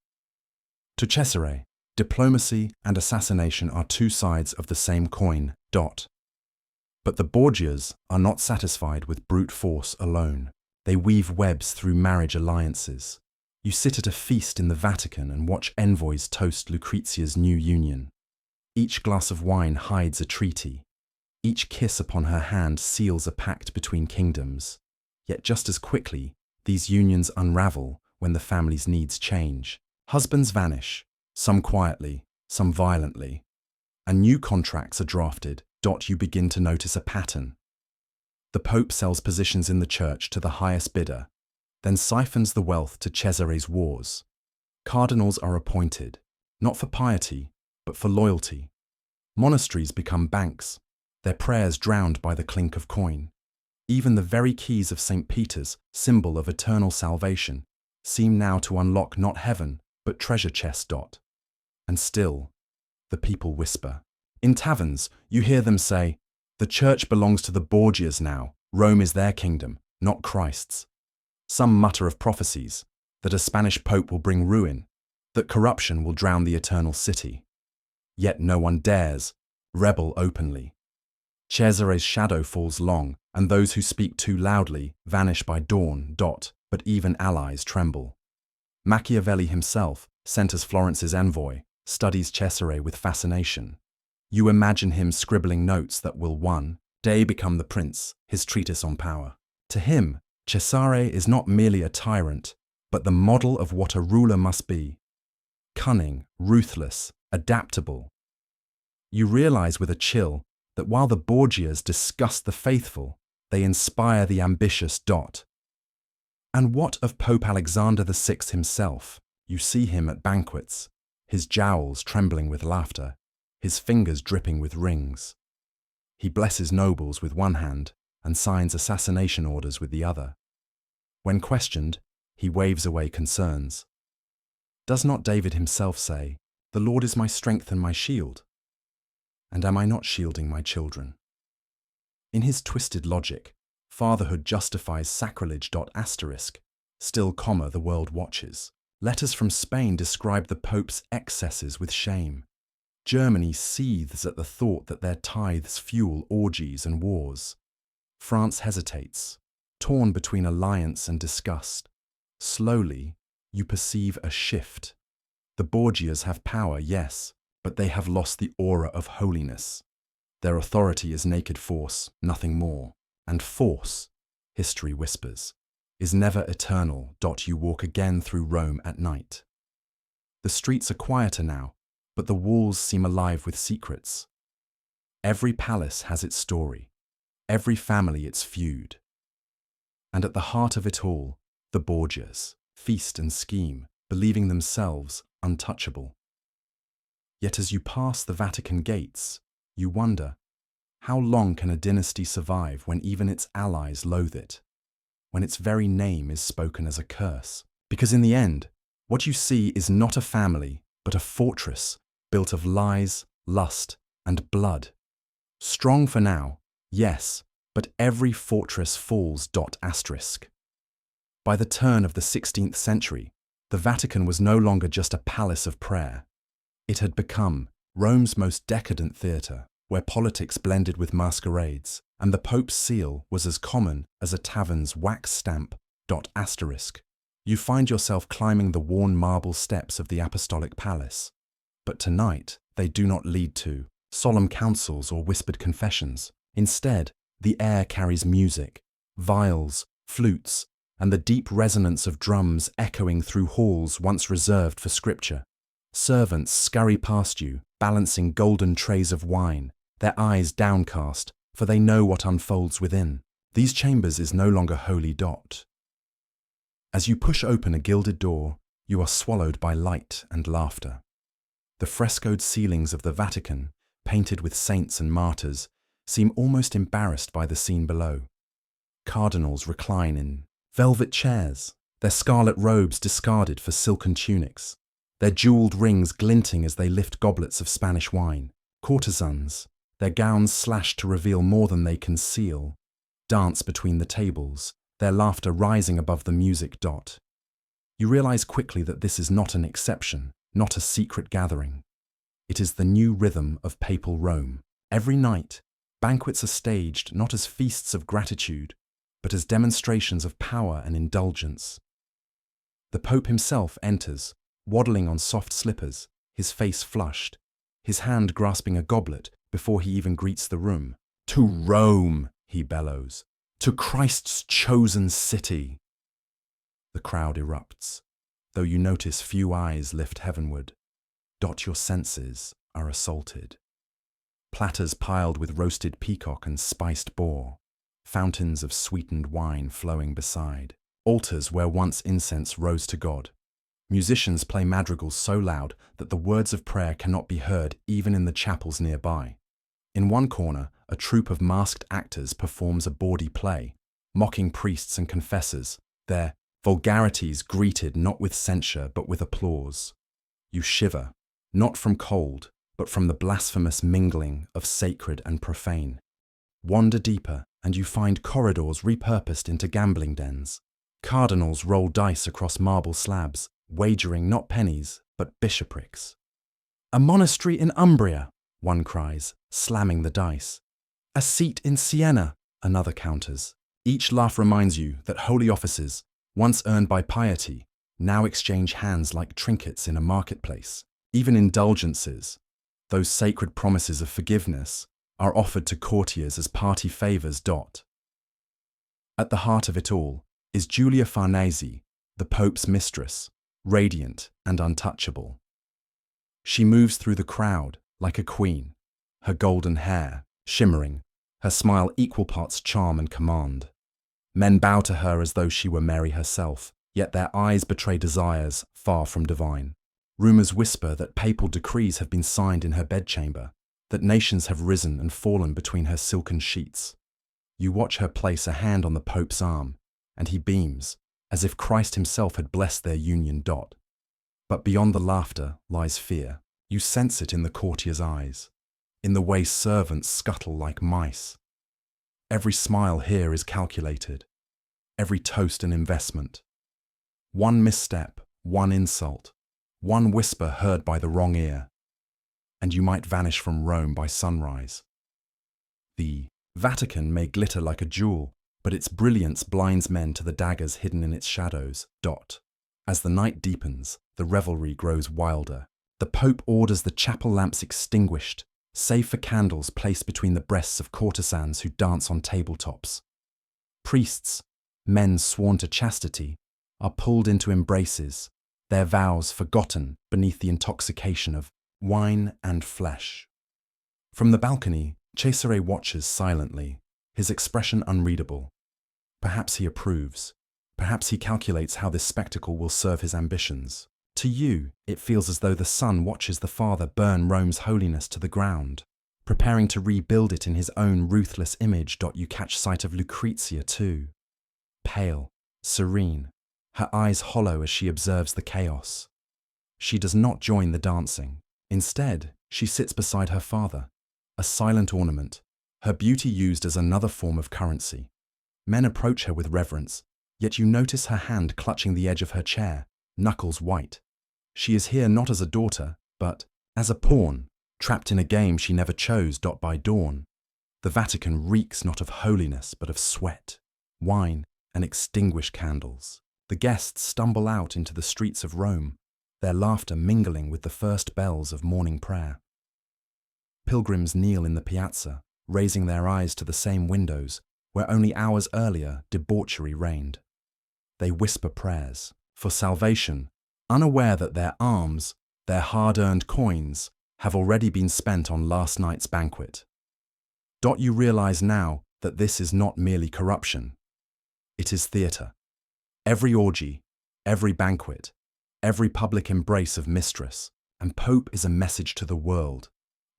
To Cesare, diplomacy and assassination are two sides of the same coin. But the Borgias are not satisfied with brute force alone. They weave webs through marriage alliances. You sit at a feast in the Vatican and watch envoys toast Lucrezia's new union. Each glass of wine hides a treaty. Each kiss upon her hand seals a pact between kingdoms. Yet just as quickly, these unions unravel when the family's needs change. Husbands vanish, some quietly, some violently. And new contracts are drafted. You begin to notice a pattern. The Pope sells positions in the church to the highest bidder, then siphons the wealth to Cesare's wars. Cardinals are appointed, not for piety, but for loyalty. Monasteries become banks, their prayers drowned by the clink of coin. Even the very keys of St. Peter's, symbol of eternal salvation, seem now to unlock not heaven, but treasure chest. And still, the people whisper. In taverns, you hear them say, "The church belongs to the Borgias now, Rome is their kingdom, not Christ's." Some mutter of prophecies, that a Spanish pope will bring ruin, that corruption will drown the eternal city. Yet no one dares rebel openly. Cesare's shadow falls long, and those who speak too loudly vanish by dawn. But even allies tremble. Machiavelli himself, sent as Florence's envoy, studies Cesare with fascination. You imagine him scribbling notes that will one day become the prince, his treatise on power. To him, Cesare is not merely a tyrant, but the model of what a ruler must be. Cunning, ruthless, adaptable. You realize with a chill that while the Borgias disgust the faithful, they inspire the ambitious. And what of Pope Alexander VI himself? You see him at banquets, his jowls trembling with laughter, his fingers dripping with rings. He blesses nobles with one hand and signs assassination orders with the other. When questioned, he waves away concerns. Does not David himself say, "The Lord is my strength and my shield"? And am I not shielding my children? In his twisted logic, fatherhood justifies sacrilege. Still, the world watches. Letters from Spain describe the Pope's excesses with shame. Germany seethes at the thought that their tithes fuel orgies and wars. France hesitates, torn between alliance and disgust. Slowly, you perceive a shift. The Borgias have power, yes, but they have lost the aura of holiness. Their authority is naked force, nothing more. And force, history whispers, is never eternal. You walk again through Rome at night. The streets are quieter now, but the walls seem alive with secrets. Every palace has its story, every family its feud. And at the heart of it all, the Borgias feast and scheme, believing themselves untouchable. Yet as you pass the Vatican gates, you wonder, how long can a dynasty survive when even its allies loathe it? When its very name is spoken as a curse? Because in the end, what you see is not a family, but a fortress built of lies, lust, and blood. Strong for now, yes, but every fortress falls. By the turn of the 16th century, the Vatican was no longer just a palace of prayer. It had become Rome's most decadent theatre, where politics blended with masquerades, and the Pope's seal was as common as a tavern's wax stamp. You find yourself climbing the worn marble steps of the Apostolic Palace. But tonight, they do not lead to solemn councils or whispered confessions. Instead, the air carries music, viols, flutes, and the deep resonance of drums echoing through halls once reserved for scripture. Servants scurry past you, balancing golden trays of wine, their eyes downcast, for they know what unfolds within. These chambers is no longer holy. As you push open a gilded door, you are swallowed by light and laughter. The frescoed ceilings of the Vatican, painted with saints and martyrs, seem almost embarrassed by the scene below. Cardinals recline in velvet chairs, their scarlet robes discarded for silken tunics, their jeweled rings glinting as they lift goblets of Spanish wine. Courtesans, their gowns slashed to reveal more than they conceal, dance between the tables, their laughter rising above the music. You realize quickly that this is not an exception, not a secret gathering. It is the new rhythm of papal Rome. Every night, banquets are staged not as feasts of gratitude, but as demonstrations of power and indulgence. The Pope himself enters, waddling on soft slippers, his face flushed, his hand grasping a goblet before he even greets the room. "To Rome," he bellows, "to Christ's chosen city." The crowd erupts, though you notice few eyes lift heavenward. Your senses are assaulted. Platters piled with roasted peacock and spiced boar, fountains of sweetened wine flowing beside, altars where once incense rose to God. Musicians play madrigals so loud that the words of prayer cannot be heard even in the chapels nearby. In one corner, a troupe of masked actors performs a bawdy play, mocking priests and confessors, their vulgarities greeted not with censure but with applause. You shiver, not from cold, but from the blasphemous mingling of sacred and profane. Wander deeper, and you find corridors repurposed into gambling dens. Cardinals roll dice across marble slabs, wagering not pennies, but bishoprics. "A monastery in Umbria," one cries, slamming the dice. "A seat in Siena," another counters. Each laugh reminds you that holy offices, once earned by piety, now exchange hands like trinkets in a marketplace. Even indulgences, those sacred promises of forgiveness, are offered to courtiers as party favors. At the heart of it all is Giulia Farnese, the Pope's mistress, radiant and untouchable. She moves through the crowd like a queen, her golden hair shimmering, her smile equal parts charm and command. Men bow to her as though she were Mary herself, yet their eyes betray desires far from divine. Rumors whisper that papal decrees have been signed in her bedchamber, that nations have risen and fallen between her silken sheets. You watch her place a hand on the Pope's arm, and he beams, as if Christ himself had blessed their union. But beyond the laughter lies fear. You sense it in the courtier's eyes, in the way servants scuttle like mice. Every smile here is calculated, every toast an investment. One misstep, one insult, one whisper heard by the wrong ear, and you might vanish from Rome by sunrise. The Vatican may glitter like a jewel, but its brilliance blinds men to the daggers hidden in its shadows. As the night deepens, the revelry grows wilder. The Pope orders the chapel lamps extinguished, save for candles placed between the breasts of courtesans who dance on tabletops. Priests, men sworn to chastity, are pulled into embraces, their vows forgotten beneath the intoxication of wine and flesh. From the balcony, Cesare watches silently, his expression unreadable. Perhaps he approves. Perhaps he calculates how this spectacle will serve his ambitions. To you, it feels as though the Son watches the Father burn Rome's holiness to the ground, preparing to rebuild it in his own ruthless image. You catch sight of Lucrezia too, pale, serene, her eyes hollow as she observes the chaos. She does not join the dancing. Instead, she sits beside her father, a silent ornament, her beauty used as another form of currency. Men approach her with reverence, yet you notice her hand clutching the edge of her chair, knuckles white. She is here not as a daughter, but as a pawn, trapped in a game she never chose. By dawn, the Vatican reeks not of holiness but of sweat, wine, and extinguished candles. The guests stumble out into the streets of Rome, their laughter mingling with the first bells of morning prayer. Pilgrims kneel in the piazza, raising their eyes to the same windows where only hours earlier debauchery reigned. They whisper prayers for salvation, unaware that their alms, their hard-earned coins, have already been spent on last night's banquet. You realize now that this is not merely corruption. It is theatre. Every orgy, every banquet, every public embrace of mistress and Pope is a message to the world.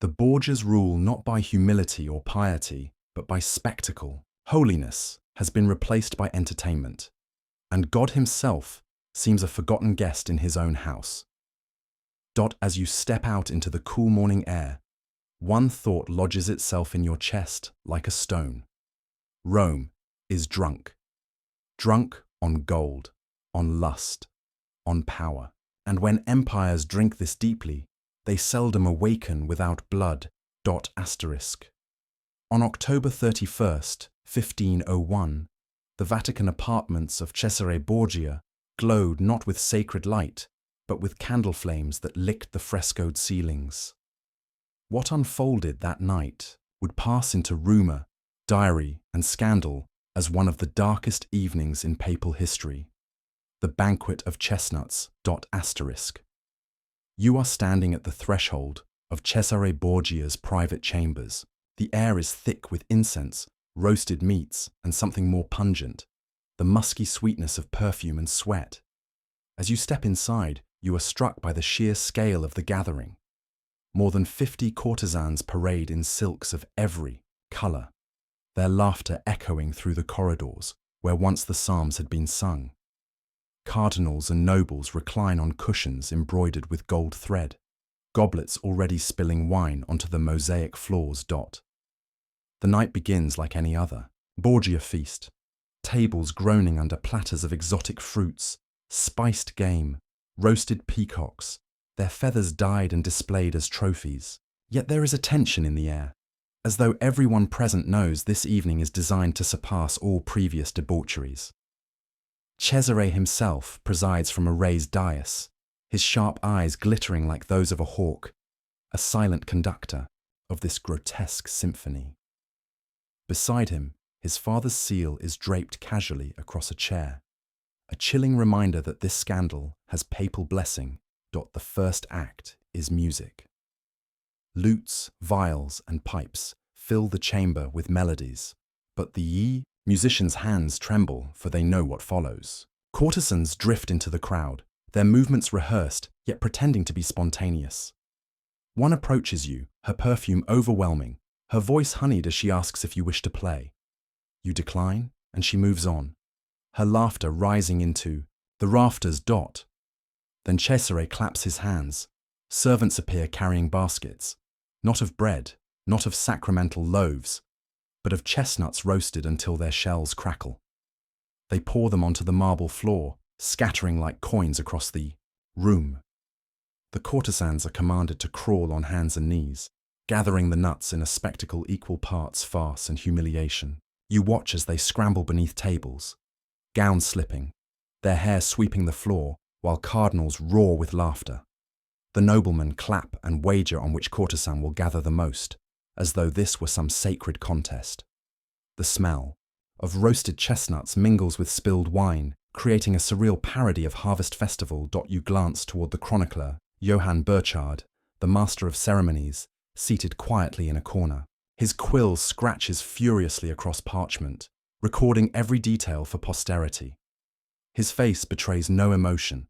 The Borgias rule not by humility or piety, but by spectacle. Holiness has been replaced by entertainment, and God himself seems a forgotten guest in his own house. As you step out into the cool morning air, one thought lodges itself in your chest like a stone. Rome is drunk. Drunk on gold, on lust, on power. And when empires drink this deeply, they seldom awaken without blood. On October 31st, 1501, the Vatican apartments of Cesare Borgia glowed not with sacred light, but with candle flames that licked the frescoed ceilings. What unfolded that night would pass into rumor, diary, and scandal as one of the darkest evenings in papal history. The Banquet of Chestnuts. You are standing at the threshold of Cesare Borgia's private chambers. The air is thick with incense, roasted meats, and something more pungent, the musky sweetness of perfume and sweat. As you step inside, you are struck by the sheer scale of the gathering. More than 50 courtesans parade in silks of every colour, their laughter echoing through the corridors where once the psalms had been sung. Cardinals and nobles recline on cushions embroidered with gold thread, goblets already spilling wine onto the mosaic floors. The night begins like any other. Borgia feast, tables groaning under platters of exotic fruits, spiced game, roasted peacocks, their feathers dyed and displayed as trophies. Yet there is a tension in the air, as though everyone present knows this evening is designed to surpass all previous debaucheries. Cesare himself presides from a raised dais, his sharp eyes glittering like those of a hawk, a silent conductor of this grotesque symphony. Beside him, his father's seal is draped casually across a chair, a chilling reminder that this scandal has papal blessing. The first act is music. Lutes, viols, and pipes fill the chamber with melodies, but the musicians' hands tremble, for they know what follows. Courtesans drift into the crowd, their movements rehearsed, yet pretending to be spontaneous. One approaches you, her perfume overwhelming, her voice honeyed as she asks if you wish to play. You decline, and she moves on, her laughter rising into the rafters. Then Cesare claps his hands. Servants appear carrying baskets, not of bread, not of sacramental loaves, but of chestnuts roasted until their shells crackle. They pour them onto the marble floor, scattering like coins across the room. The courtesans are commanded to crawl on hands and knees, gathering the nuts in a spectacle equal parts farce and humiliation. You watch as they scramble beneath tables, gowns slipping, their hair sweeping the floor, while cardinals roar with laughter. The noblemen clap and wager on which courtesan will gather the most, as though this were some sacred contest. The smell of roasted chestnuts mingles with spilled wine, creating a surreal parody of Harvest Festival. You glance toward the chronicler, Johann Burchard, the master of ceremonies, seated quietly in a corner. His quill scratches furiously across parchment, recording every detail for posterity. His face betrays no emotion,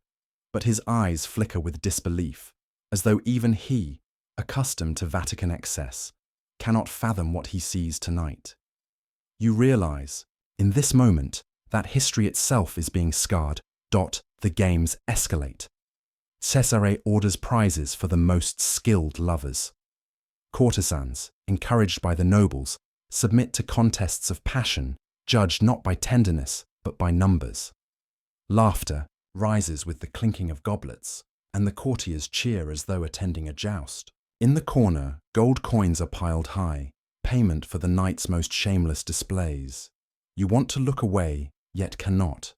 but his eyes flicker with disbelief, as though even he, accustomed to Vatican excess, cannot fathom what he sees tonight. You realize, in this moment, that history itself is being scarred. The games escalate. Cesare orders prizes for the most skilled lovers. Courtesans, encouraged by the nobles, submit to contests of passion, judged not by tenderness, but by numbers. Laughter rises with the clinking of goblets, and the courtiers cheer as though attending a joust. In the corner, gold coins are piled high, payment for the night's most shameless displays. You want to look away, yet cannot.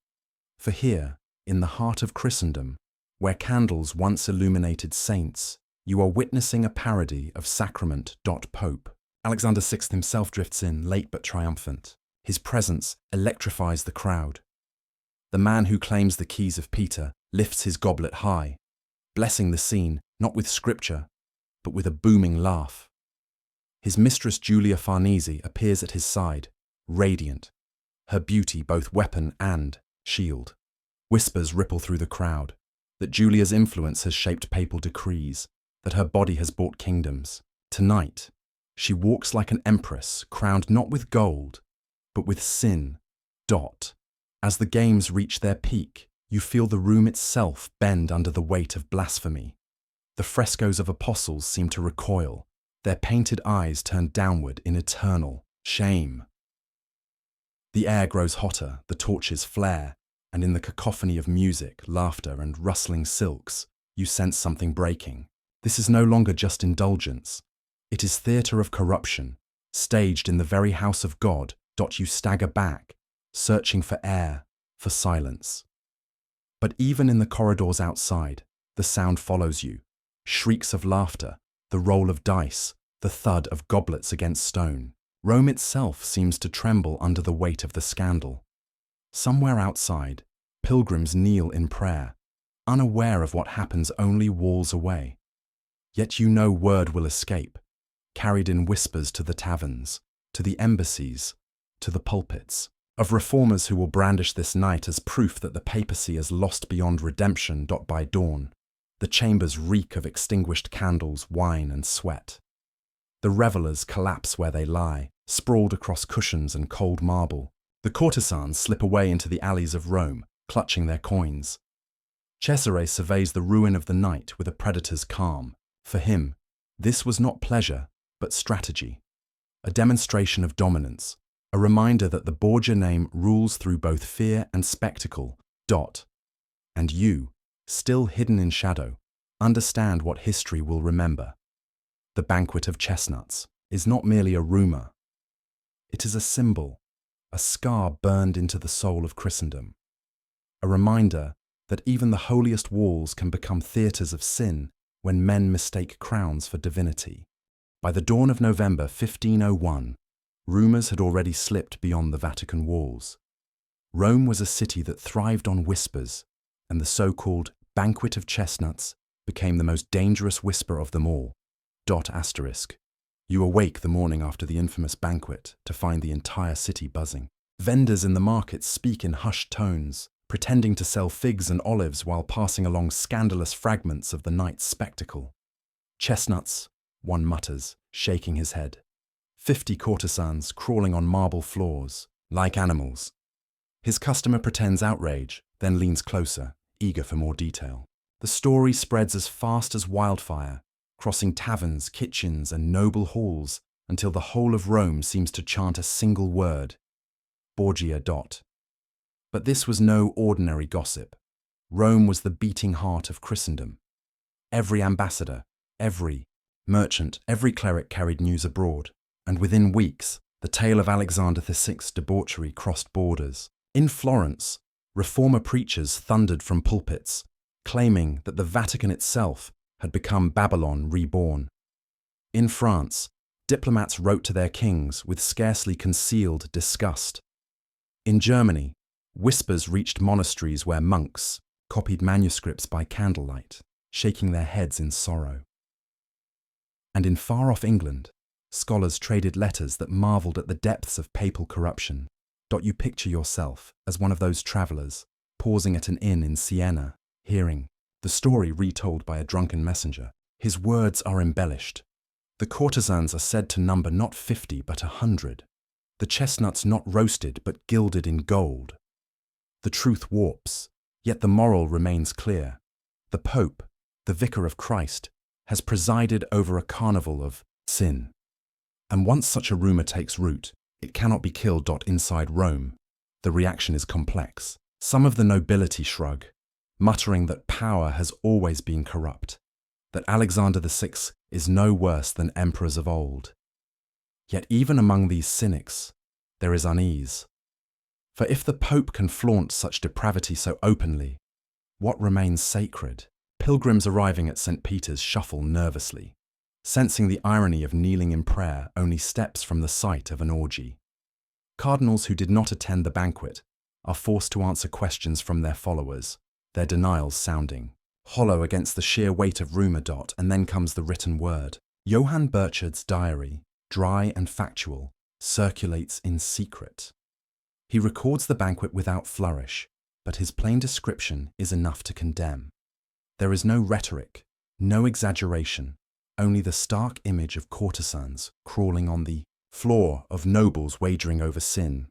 For here, in the heart of Christendom, where candles once illuminated saints, you are witnessing a parody of sacrament. Pope Alexander VI himself drifts in, late but triumphant. His presence electrifies the crowd. The man who claims the keys of Peter lifts his goblet high, blessing the scene not with scripture, but with a booming laugh. His mistress Julia Farnese appears at his side, radiant, her beauty both weapon and shield. Whispers ripple through the crowd that Julia's influence has shaped papal decrees, that her body has bought kingdoms. Tonight, she walks like an empress, crowned not with gold, but with sin. As the games reach their peak, you feel the room itself bend under the weight of blasphemy. The frescoes of apostles seem to recoil, their painted eyes turned downward in eternal shame. The air grows hotter, the torches flare, and in the cacophony of music, laughter, and rustling silks, you sense something breaking. This is no longer just indulgence. It is theatre of corruption, staged in the very house of God. You stagger back, searching for air, for silence. But even in the corridors outside, the sound follows you. Shrieks of laughter, the roll of dice, the thud of goblets against stone. Rome itself seems to tremble under the weight of the scandal. Somewhere outside, pilgrims kneel in prayer, unaware of what happens only walls away. Yet you know word will escape, carried in whispers to the taverns, to the embassies, to the pulpits. of reformers who will brandish this night as proof that the papacy is lost beyond redemption. By dawn, the chambers reek of extinguished candles, wine, and sweat. The revellers collapse where they lie, sprawled across cushions and cold marble. The courtesans slip away into the alleys of Rome, clutching their coins. Cesare surveys the ruin of the night with a predator's calm. For him, this was not pleasure, but strategy. A demonstration of dominance, a reminder that the Borgia name rules through both fear and spectacle. And you, still hidden in shadow, understand what history will remember. The banquet of chestnuts is not merely a rumor. It is a symbol, a scar burned into the soul of Christendom. A reminder that even the holiest walls can become theatres of sin when men mistake crowns for divinity. By the dawn of November 1501, rumours had already slipped beyond the Vatican walls. Rome was a city that thrived on whispers, and the so-called banquet of chestnuts became the most dangerous whisper of them all. You awake the morning after the infamous banquet to find the entire city buzzing. Vendors in the markets speak in hushed tones, pretending to sell figs and olives while passing along scandalous fragments of the night's spectacle. Chestnuts, one mutters, shaking his head. 50 courtesans crawling on marble floors, like animals. His customer pretends outrage, then leans closer, eager for more detail. The story spreads as fast as wildfire, crossing taverns, kitchens, and noble halls until the whole of Rome seems to chant a single word: Borgia. But this was no ordinary gossip. Rome was the beating heart of Christendom. Every ambassador, every merchant, every cleric carried news abroad, and within weeks, the tale of Alexander VI's debauchery crossed borders. In Florence, reformer preachers thundered from pulpits, claiming that the Vatican itself had become Babylon reborn. In France, diplomats wrote to their kings with scarcely concealed disgust. In Germany, whispers reached monasteries where monks copied manuscripts by candlelight, shaking their heads in sorrow. And in far-off England, scholars traded letters that marvelled at the depths of papal corruption. You picture yourself as one of those travellers, pausing at an inn in Siena, hearing the story retold by a drunken messenger. His words are embellished. The courtesans are said to number not 50 but 100. The chestnuts not roasted but gilded in gold. The truth warps, yet the moral remains clear. The Pope, the Vicar of Christ, has presided over a carnival of sin. And once such a rumour takes root, it cannot be killed. Inside Rome, the reaction is complex. Some of the nobility shrug, muttering that power has always been corrupt, that Alexander VI is no worse than emperors of old. Yet even among these cynics, there is unease. For if the Pope can flaunt such depravity so openly, what remains sacred? Pilgrims arriving at St. Peter's shuffle nervously, sensing the irony of kneeling in prayer only steps from the site of an orgy. Cardinals who did not attend the banquet are forced to answer questions from their followers, their denials sounding hollow against the sheer weight of rumour. And then comes the written word. Johann Burchard's diary, dry and factual, circulates in secret. He records the banquet without flourish, but his plain description is enough to condemn. There is no rhetoric, no exaggeration, only the stark image of courtesans crawling on the floor of nobles wagering over sin.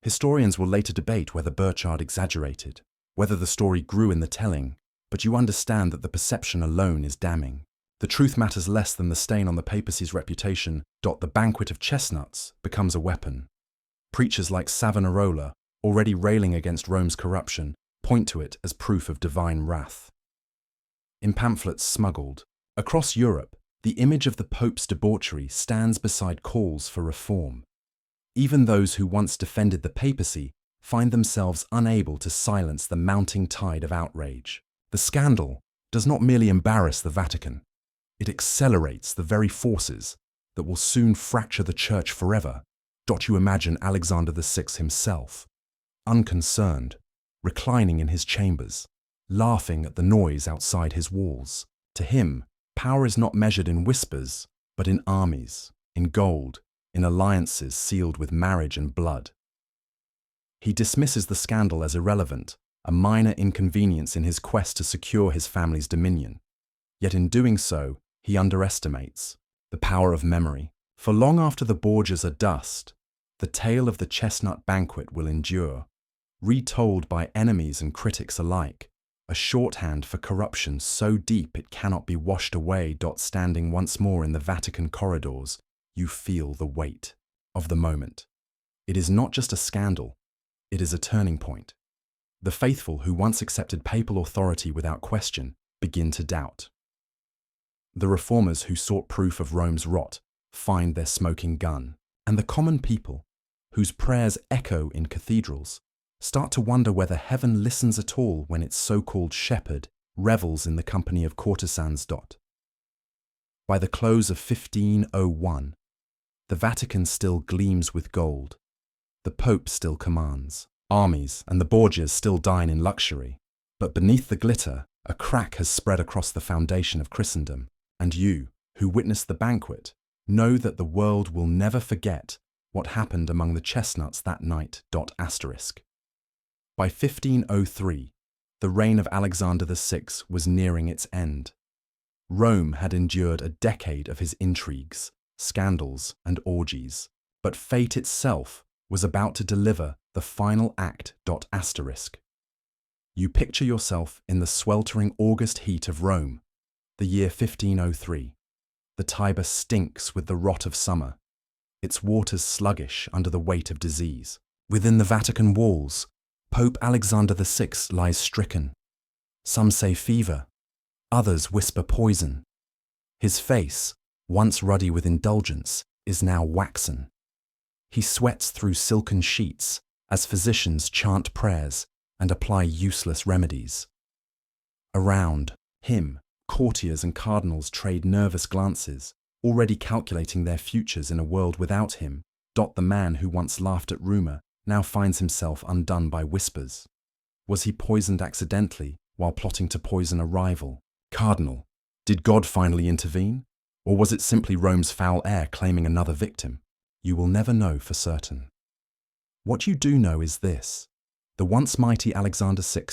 Historians will later debate whether Burchard exaggerated, whether the story grew in the telling, but you understand that the perception alone is damning. The truth matters less than the stain on the papacy's reputation. The banquet of chestnuts becomes a weapon. Preachers like Savonarola, already railing against Rome's corruption, point to it as proof of divine wrath. In pamphlets smuggled across Europe, the image of the Pope's debauchery stands beside calls for reform. Even those who once defended the papacy find themselves unable to silence the mounting tide of outrage. The scandal does not merely embarrass the Vatican, it accelerates the very forces that will soon fracture the Church forever. You imagine Alexander VI himself, unconcerned, reclining in his chambers, laughing at the noise outside his walls. To him, power is not measured in whispers, but in armies, in gold, in alliances sealed with marriage and blood. He dismisses the scandal as irrelevant, a minor inconvenience in his quest to secure his family's dominion. Yet in doing so, he underestimates the power of memory. For long after the Borgias are dust, the tale of the chestnut banquet will endure, retold by enemies and critics alike, a shorthand for corruption so deep it cannot be washed away. Standing once more in the Vatican corridors, you feel the weight of the moment. It is not just a scandal, it is a turning point. The faithful who once accepted papal authority without question begin to doubt. The reformers who sought proof of Rome's rot find their smoking gun, and the common people, whose prayers echo in cathedrals, start to wonder whether heaven listens at all when its so-called shepherd revels in the company of courtesans. By the close of 1501, the Vatican still gleams with gold, the Pope still commands, armies and the Borgias still dine in luxury, but beneath the glitter, a crack has spread across the foundation of Christendom, and you, who witnessed the banquet, know that the world will never forget what happened among the chestnuts that night. By 1503, the reign of Alexander VI was nearing its end. Rome had endured a decade of his intrigues, scandals, and orgies, but fate itself was about to deliver the final act. You picture yourself in the sweltering August heat of Rome, the year 1503. The Tiber stinks with the rot of summer, its waters sluggish under the weight of disease. Within the Vatican walls, Pope Alexander VI lies stricken. Some say fever, others whisper poison. His face, once ruddy with indulgence, is now waxen. He sweats through silken sheets as physicians chant prayers and apply useless remedies. Around him, courtiers and cardinals trade nervous glances, already calculating their futures in a world without him. The man who once laughed at rumour now finds himself undone by whispers. Was he poisoned accidentally while plotting to poison a rival? Cardinal, did God finally intervene? Or was it simply Rome's foul air claiming another victim? You will never know for certain. What you do know is this: the once mighty Alexander VI,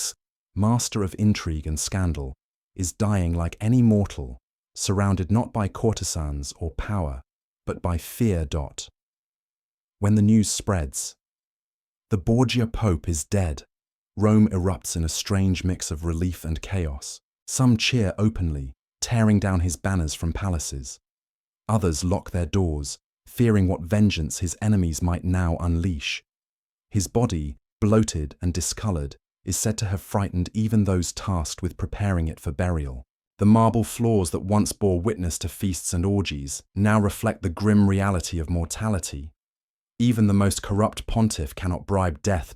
master of intrigue and scandal, is dying like any mortal, surrounded not by courtesans or power, but by fear. When the news spreads, the Borgia Pope is dead, Rome erupts in a strange mix of relief and chaos. Some cheer openly, tearing down his banners from palaces. Others lock their doors, fearing what vengeance his enemies might now unleash. His body, bloated and discoloured, is said to have frightened even those tasked with preparing it for burial. The marble floors that once bore witness to feasts and orgies now reflect the grim reality of mortality. Even the most corrupt pontiff cannot bribe death.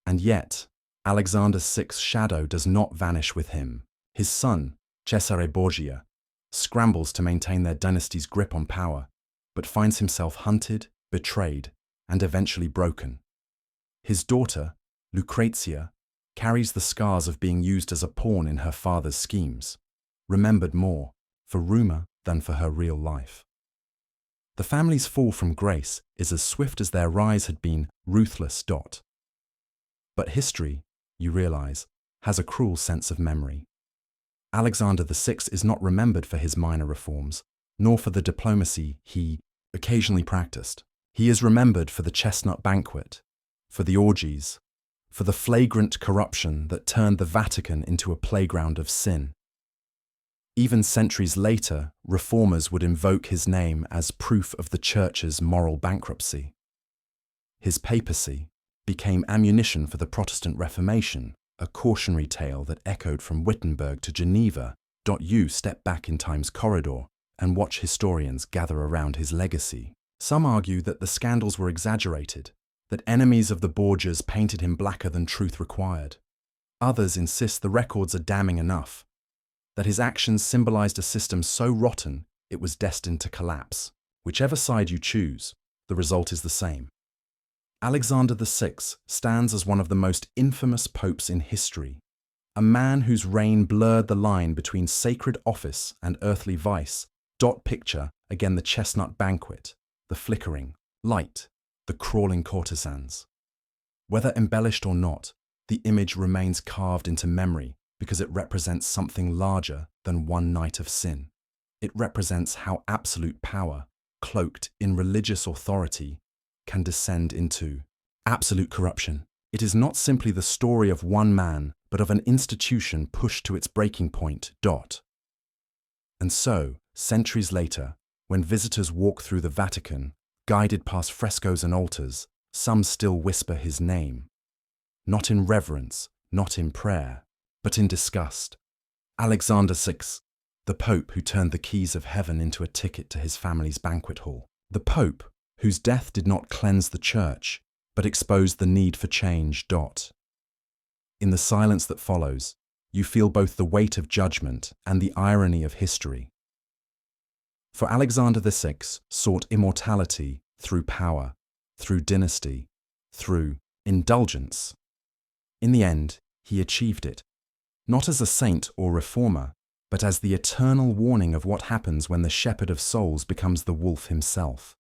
And yet, Alexander VI's shadow does not vanish with him. His son, Cesare Borgia, scrambles to maintain their dynasty's grip on power, but finds himself hunted, betrayed, and eventually broken. His daughter, Lucrezia, carries the scars of being used as a pawn in her father's schemes, remembered more for rumour than for her real life. The family's fall from grace is as swift as their rise had been ruthless. But history, you realise, has a cruel sense of memory. Alexander VI is not remembered for his minor reforms, nor for the diplomacy he occasionally practiced. He is remembered for the chestnut banquet, for the orgies, for the flagrant corruption that turned the Vatican into a playground of sin. Even centuries later, reformers would invoke his name as proof of the Church's moral bankruptcy. His papacy became ammunition for the Protestant Reformation, a cautionary tale that echoed from Wittenberg to Geneva. You step back in time's corridor and watch historians gather around his legacy. Some argue that the scandals were exaggerated, that enemies of the Borgias painted him blacker than truth required. Others insist the records are damning enough, that his actions symbolized a system so rotten it was destined to collapse. Whichever side you choose, the result is the same. Alexander VI stands as one of the most infamous popes in history, a man whose reign blurred the line between sacred office and earthly vice. Picture again the chestnut banquet, the flickering light, the crawling courtesans. Whether embellished or not, the image remains carved into memory because it represents something larger than one night of sin. It represents how absolute power, cloaked in religious authority, can descend into absolute corruption. It is not simply the story of one man, but of an institution pushed to its breaking point. And so, centuries later, when visitors walk through the Vatican, guided past frescoes and altars, some still whisper his name. Not in reverence, not in prayer, but in disgust. Alexander VI, the Pope who turned the keys of heaven into a ticket to his family's banquet hall. The Pope, whose death did not cleanse the Church, but exposed the need for change. In the silence that follows, you feel both the weight of judgment and the irony of history. For Alexander VI sought immortality through power, through dynasty, through indulgence. In the end, he achieved it, not as a saint or reformer, but as the eternal warning of what happens when the shepherd of souls becomes the wolf himself.